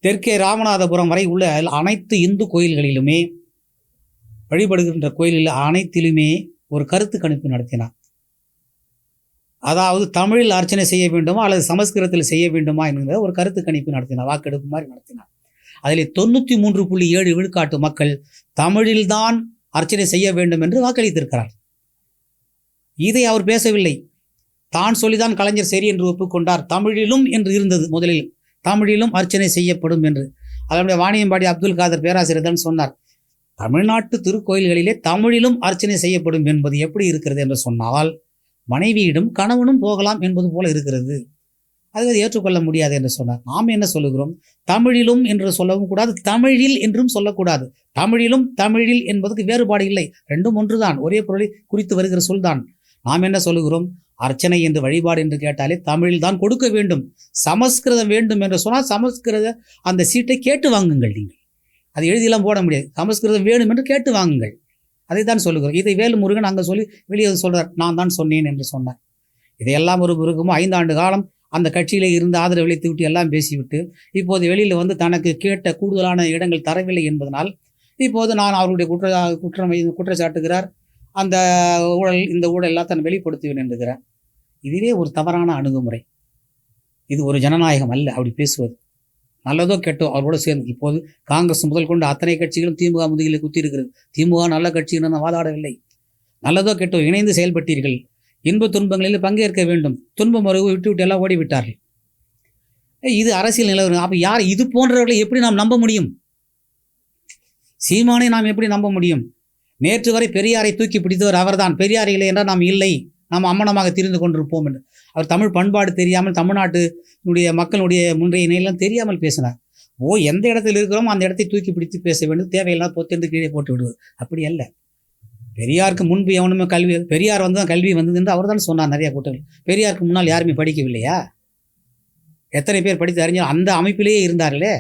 தெற்கே ராமநாதபுரம் வரை உள்ள அனைத்து இந்து கோயில்களிலுமே, வழிபடுகின்ற கோயில்களில் அனைத்திலுமே ஒரு கருத்து கணிப்பு நடத்தினார். அதாவது தமிழில் அர்ச்சனை செய்ய வேண்டுமா அல்லது சமஸ்கிருதத்தில் செய்ய வேண்டுமா என்கிற ஒரு கருத்து கணிப்பு நடத்தினார். வாக்கெடுப்பு மாதிரி நடத்தினார். அதில் 93.7 விழுக்காட்டு மக்கள் தமிழில்தான் அர்ச்சனை செய்ய வேண்டும் என்று வாக்களித்திருக்கிறார். இதை அவர் பேசவில்லை. தான் சொல்லிதான் கலைஞர் சரி என்று ஒப்புக்கொண்டார். தமிழிலும் என்று இருந்தது முதலில், தமிழிலும் அர்ச்சனை செய்யப்படும் என்று. அதனுடைய வாணியம்பாடி அப்துல் காதர் பேராசிரியர் தான் சொன்னார், தமிழ்நாட்டு திருக்கோயில்களிலே தமிழிலும் அர்ச்சனை செய்யப்படும் என்பது எப்படி இருக்கிறது என்று சொன்னால், மனைவியிடம் கணவனும் போகலாம் என்பது போல இருக்கிறது, அது ஏற்றுக்கொள்ள முடியாது என்று சொன்னார். நாம் என்ன சொல்லுகிறோம்? தமிழிலும் என்று சொல்லவும் கூடாது, தமிழில் என்றும் சொல்லக்கூடாது. தமிழிலும் தமிழில் என்பதற்கு வேறுபாடு இல்லை, ரெண்டும் ஒன்றுதான், ஒரே பொருளை குறித்து வருகிற சொல்தான். நாம் என்ன சொல்லுகிறோம்? அர்ச்சனை என்று வழிபாடு என்று கேட்டாலே தமிழில் தான் கொடுக்க வேண்டும். சமஸ்கிருதம் வேண்டும் என்று சொன்னால் சமஸ்கிருத அந்த சீட்டை கேட்டு வாங்குங்கள். நீங்கள் அதை எழுதியெல்லாம் போட முடியாது. சமஸ்கிருதம் வேணும் என்று கேட்டு வாங்குங்கள். அதை தான் சொல்லுகிறோம். இதை வேல்முருகன் அங்கே சொல்லி வெளியே சொல்கிறார், நான் தான் சொன்னேன் என்று சொன்னார். இதையெல்லாம் ஒரு பிறகும் 5 ஆண்டு காலம் அந்த கட்சியிலே இருந்து ஆதரவு அளித்து விட்டு எல்லாம் பேசிவிட்டு இப்போது வெளியில் வந்து தனக்கு கேட்ட கூடுதலான இடங்கள் தரவில்லை என்பதனால் இப்போது நான் அவருடைய குற்றச்சாட்டுகிறார். அந்த ஊழல், இந்த ஊழல் எல்லாம் தான் வெளிப்படுத்துவேன் என்கிறார். இதுவே ஒரு தவறான அணுகுமுறை. இது ஒரு ஜனநாயகம் அல்ல அப்படி பேசுவது. நல்லதோ கெட்டோ அவரோட சேர்ந்து இப்போது காங்கிரஸ் முதல் கொண்டு அத்தனை கட்சிகளும் திமுக முதுகிலே குத்தி இருக்கிறது. திமுக நல்ல கட்சி என்று நான் வாதாடவில்லை. நல்லதோ கெட்டோ இணைந்து செயல்பட்டீர்கள். இன்ப துன்பங்களில் பங்கேற்க வேண்டும். துன்பம் ஒரு விட்டு எல்லாம் ஓடிவிட்டார்கள். இது அரசியல் நிலவரம். அப்போ யார் இது போன்றவர்களை எப்படி நாம் நம்ப முடியும்? சீமானை நாம் எப்படி நம்ப முடியும்? நேற்று வரை பெரியாரை தூக்கி பிடித்தவர் அவர்தான். பெரியார் இல்லை என்றால் நாம் இல்லை, நாம் அம்மனமாக திரிந்து கொண்டிருப்போம் என்று. அவர் தமிழ் பண்பாடு தெரியாமல், தமிழ்நாட்டினுடைய மக்களுடைய முன்றைய நிலையெல்லாம் தெரியாமல் பேசினார். எந்த இடத்தில் இருக்கிறோமோ அந்த இடத்தை தூக்கி பிடித்து பேச வேண்டும், தேவையில்லாத பொத்தென்று கீழே போட்டு விடுவது. அப்படி அல்ல. பெரியாருக்கு முன்பு எவனுமே கல்வி, பெரியார் வந்து தான் கல்வி வந்தது என்று அவர் தான் சொன்னார் நிறைய கூட்டங்கள். பெரியாருக்கு முன்னால் யாருமே படிக்கவில்லையா? எத்தனை பேர் படித்து அறிஞர் அந்த அமைப்பிலேயே இருந்தார்களே.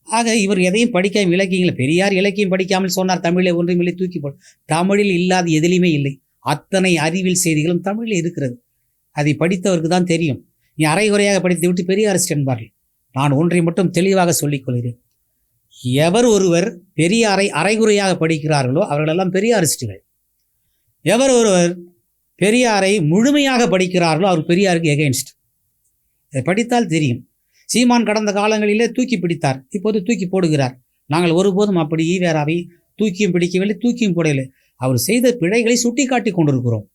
ஆக இவர் எதையும் படிக்காமல் இலக்கியங்களை, பெரியார் இலக்கியம் படிக்காமல் சொன்னார் தமிழை ஒன்றுமில்லை தூக்கி போடு. தமிழில் இல்லாத எதிலுமே இல்லை. அத்தனை அறிவியல் செய்திகளும் தமிழில் இருக்கிறது. அதை படித்தவருக்கு தான் தெரியும். நீ அரைகுறையாக படித்து விட்டு பெரியாரிஸ்ட் என்பார்கள். நான் ஒன்றை மட்டும் தெளிவாக சொல்லிக் கொள்கிறேன். எவர் ஒருவர் பெரியாரை அரைகுறையாக படிக்கிறார்களோ அவர்களெல்லாம் பெரியாரிஸ்டுகள். எவர் ஒருவர் பெரியாரை முழுமையாக படிக்கிறார்களோ அவர் பெரியாருக்கு எகெயின்ஸ்ட். இதை படித்தால் தெரியும். சீமான் கடந்த காலங்களிலே தூக்கி பிடித்தார், இப்போது தூக்கி போடுகிறார். நாங்கள் ஒருபோதும் அப்படி ஈவேராவை தூக்கியும் பிடிக்கவில்லை, தூக்கியும் போடவில்லை. அவர் செய்த பிழைகளை சுட்டி காட்டி கொண்டிருக்கிறோம்.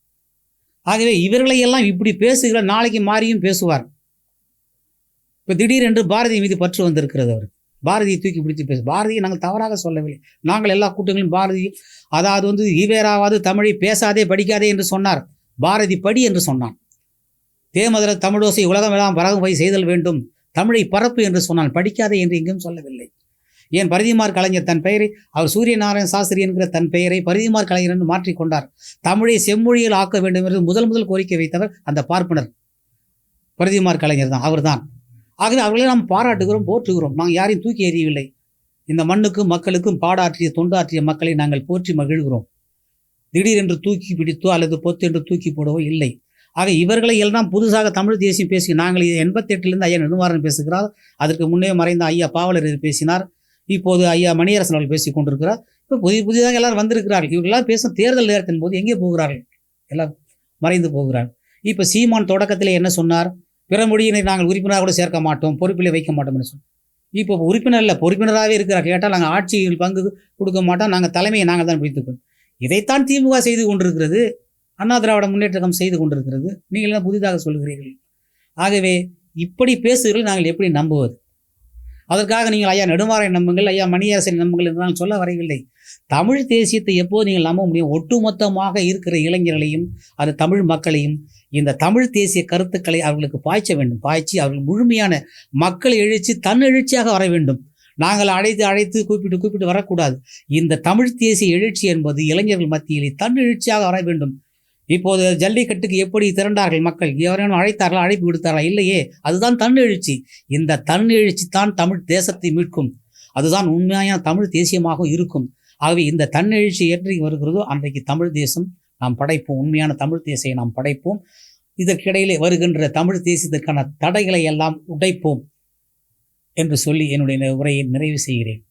ஆகவே இவர்களை எல்லாம் இப்படி பேசுகிற, நாளைக்கு மாறியும் பேசுவார். இப்போ திடீரென்று பாரதி மீது பற்று வந்திருக்கிறது. அவர் பாரதியை தூக்கி பிடித்து பேச, பாரதியை நாங்கள் தவறாக சொல்லவில்லை. நாங்கள் எல்லா கூட்டங்களும் பாரதி, அதாவது ஈவேராவது தமிழை பேசாதே படிக்காதே என்று சொன்னார், பாரதி படி என்று சொன்னான். தேமதுர தமிழோசை உலகம் எல்லாம் பரவும் போய் செய்தல் வேண்டும், தமிழை பரப்பு என்று சொன்னான், படிக்காதே என்று எங்கும் சொல்லவில்லை. ஏன் பரிதிமார் கலைஞர் தன் பெயரை, அவர் சூரியநாராயண சாஸ்திரி என்கிற தன் பெயரை பரிதிமார் கலைஞர் என்று மாற்றிக்கொண்டார். தமிழை செம்மொழியில் ஆக்க வேண்டும் என்று முதல் கோரிக்கை வைத்தவர் அந்த பார்ப்பனர் பரிதிமார் கலைஞர் தான், அவர் தான். ஆகவே அவர்களை நாம் பாராட்டுகிறோம், போற்றுகிறோம். நாங்கள் யாரையும் தூக்கி எறியவில்லை. இந்த மண்ணுக்கும் மக்களுக்கும் பாடாற்றிய தொண்டாற்றிய மக்களை நாங்கள் போற்றி மகிழ்கிறோம். திடீரென்று தூக்கி பிடித்தோ அல்லது பொத்து என்று தூக்கி போடவோ இல்லை. ஆக இவர்களை எல்லாம் புதுசாக தமிழ் தேசியம் பேசி, நாங்கள் 88 ஐயா நெடுமாறன் பேசுகிறார், அதற்கு முன்னே மறைந்த ஐயா பாவலர் பேசினார், இப்போது ஐயா மணியரசன் அவர்கள் பேசி கொண்டிருக்கிறார். இப்போ புதிதாக எல்லாரும் வந்திருக்கிறார்கள். இவர்களெல்லாம் பேசும் தேர்தல் நேரத்தின் போது எங்கே போகிறார்கள்? எல்லாம் மறைந்து போகிறார்கள். இப்போ சீமான் தொடக்கத்தில் என்ன சொன்னார்? பிற மொழியினை நாங்கள் உறுப்பினராக கூட சேர்க்க மாட்டோம், பொறுப்பிலே வைக்க மாட்டோம் என்று சொன்னோம். இப்போ உறுப்பினர் இல்லை, பொறுப்பினராகவே இருக்கிறார். கேட்டால் நாங்கள் ஆட்சியில் பங்கு கொடுக்க மாட்டோம், நாங்கள் தலைமையை நாங்கள் தான் பிடித்துக்கொள்வோம். இதைத்தான் திமுக செய்து கொண்டிருக்கிறது, அண்ணா திராவிட முன்னேற்ற கழகம் செய்து கொண்டிருக்கிறது. நீங்கள் என்ன புதிதாக சொல்கிறீர்கள்? ஆகவே இப்படி பேசுகிறீர்கள், நாங்கள் எப்படி நம்புவது? அதற்காக நீங்கள் ஐயா நெடுமாறன் நம்புங்கள், ஐயா மணியரசன் நம்புங்கள் என்று நான் சொல்ல வரவில்லை. தமிழ் தேசியத்தை எப்போது நீங்கள் நம்ப முடியும்? ஒட்டுமொத்தமாக இருக்கிற இளைஞர்களையும் அது தமிழ் மக்களையும் இந்த தமிழ் தேசிய கருத்துக்களை அவர்களுக்கு பாய்ச்ச வேண்டும். பாய்ச்சி அவர்கள் முழுமையான மக்கள் எழுச்சி தன்னெழுச்சியாக வர வேண்டும். நாங்கள் அழைத்து கூப்பிட்டு வரக்கூடாது. இந்த தமிழ் தேசிய எழுச்சி என்பது இளைஞர்கள் மத்தியிலே தன்னெழுச்சியாக வர வேண்டும். இப்போது ஜல்லிக்கட்டுக்கு எப்படி திரண்டார்கள் மக்கள்? எவரேனும் அழைத்தார்களா? அழைப்பு விடுத்தார்களா? இல்லையே. அதுதான் தன்னெழுச்சி. இந்த தன்னெழுச்சி தான் தமிழ் தேசத்தை மீட்கும். அதுதான் உண்மையான தமிழ் தேசியமாக இருக்கும். ஆகவே இந்த தன்னெழுச்சி என்றைக்கு வருகிறதோ அன்றைக்கு தமிழ் தேசம் நாம் படைப்போம். உண்மையான தமிழ் தேசியை நாம் படைப்போம். இதற்கிடையிலே வருகின்ற தமிழ் தேசியத்திற்கான தடைகளை எல்லாம் உடைப்போம் என்று சொல்லி என்னுடைய உரையை நிறைவு செய்கிறேன்.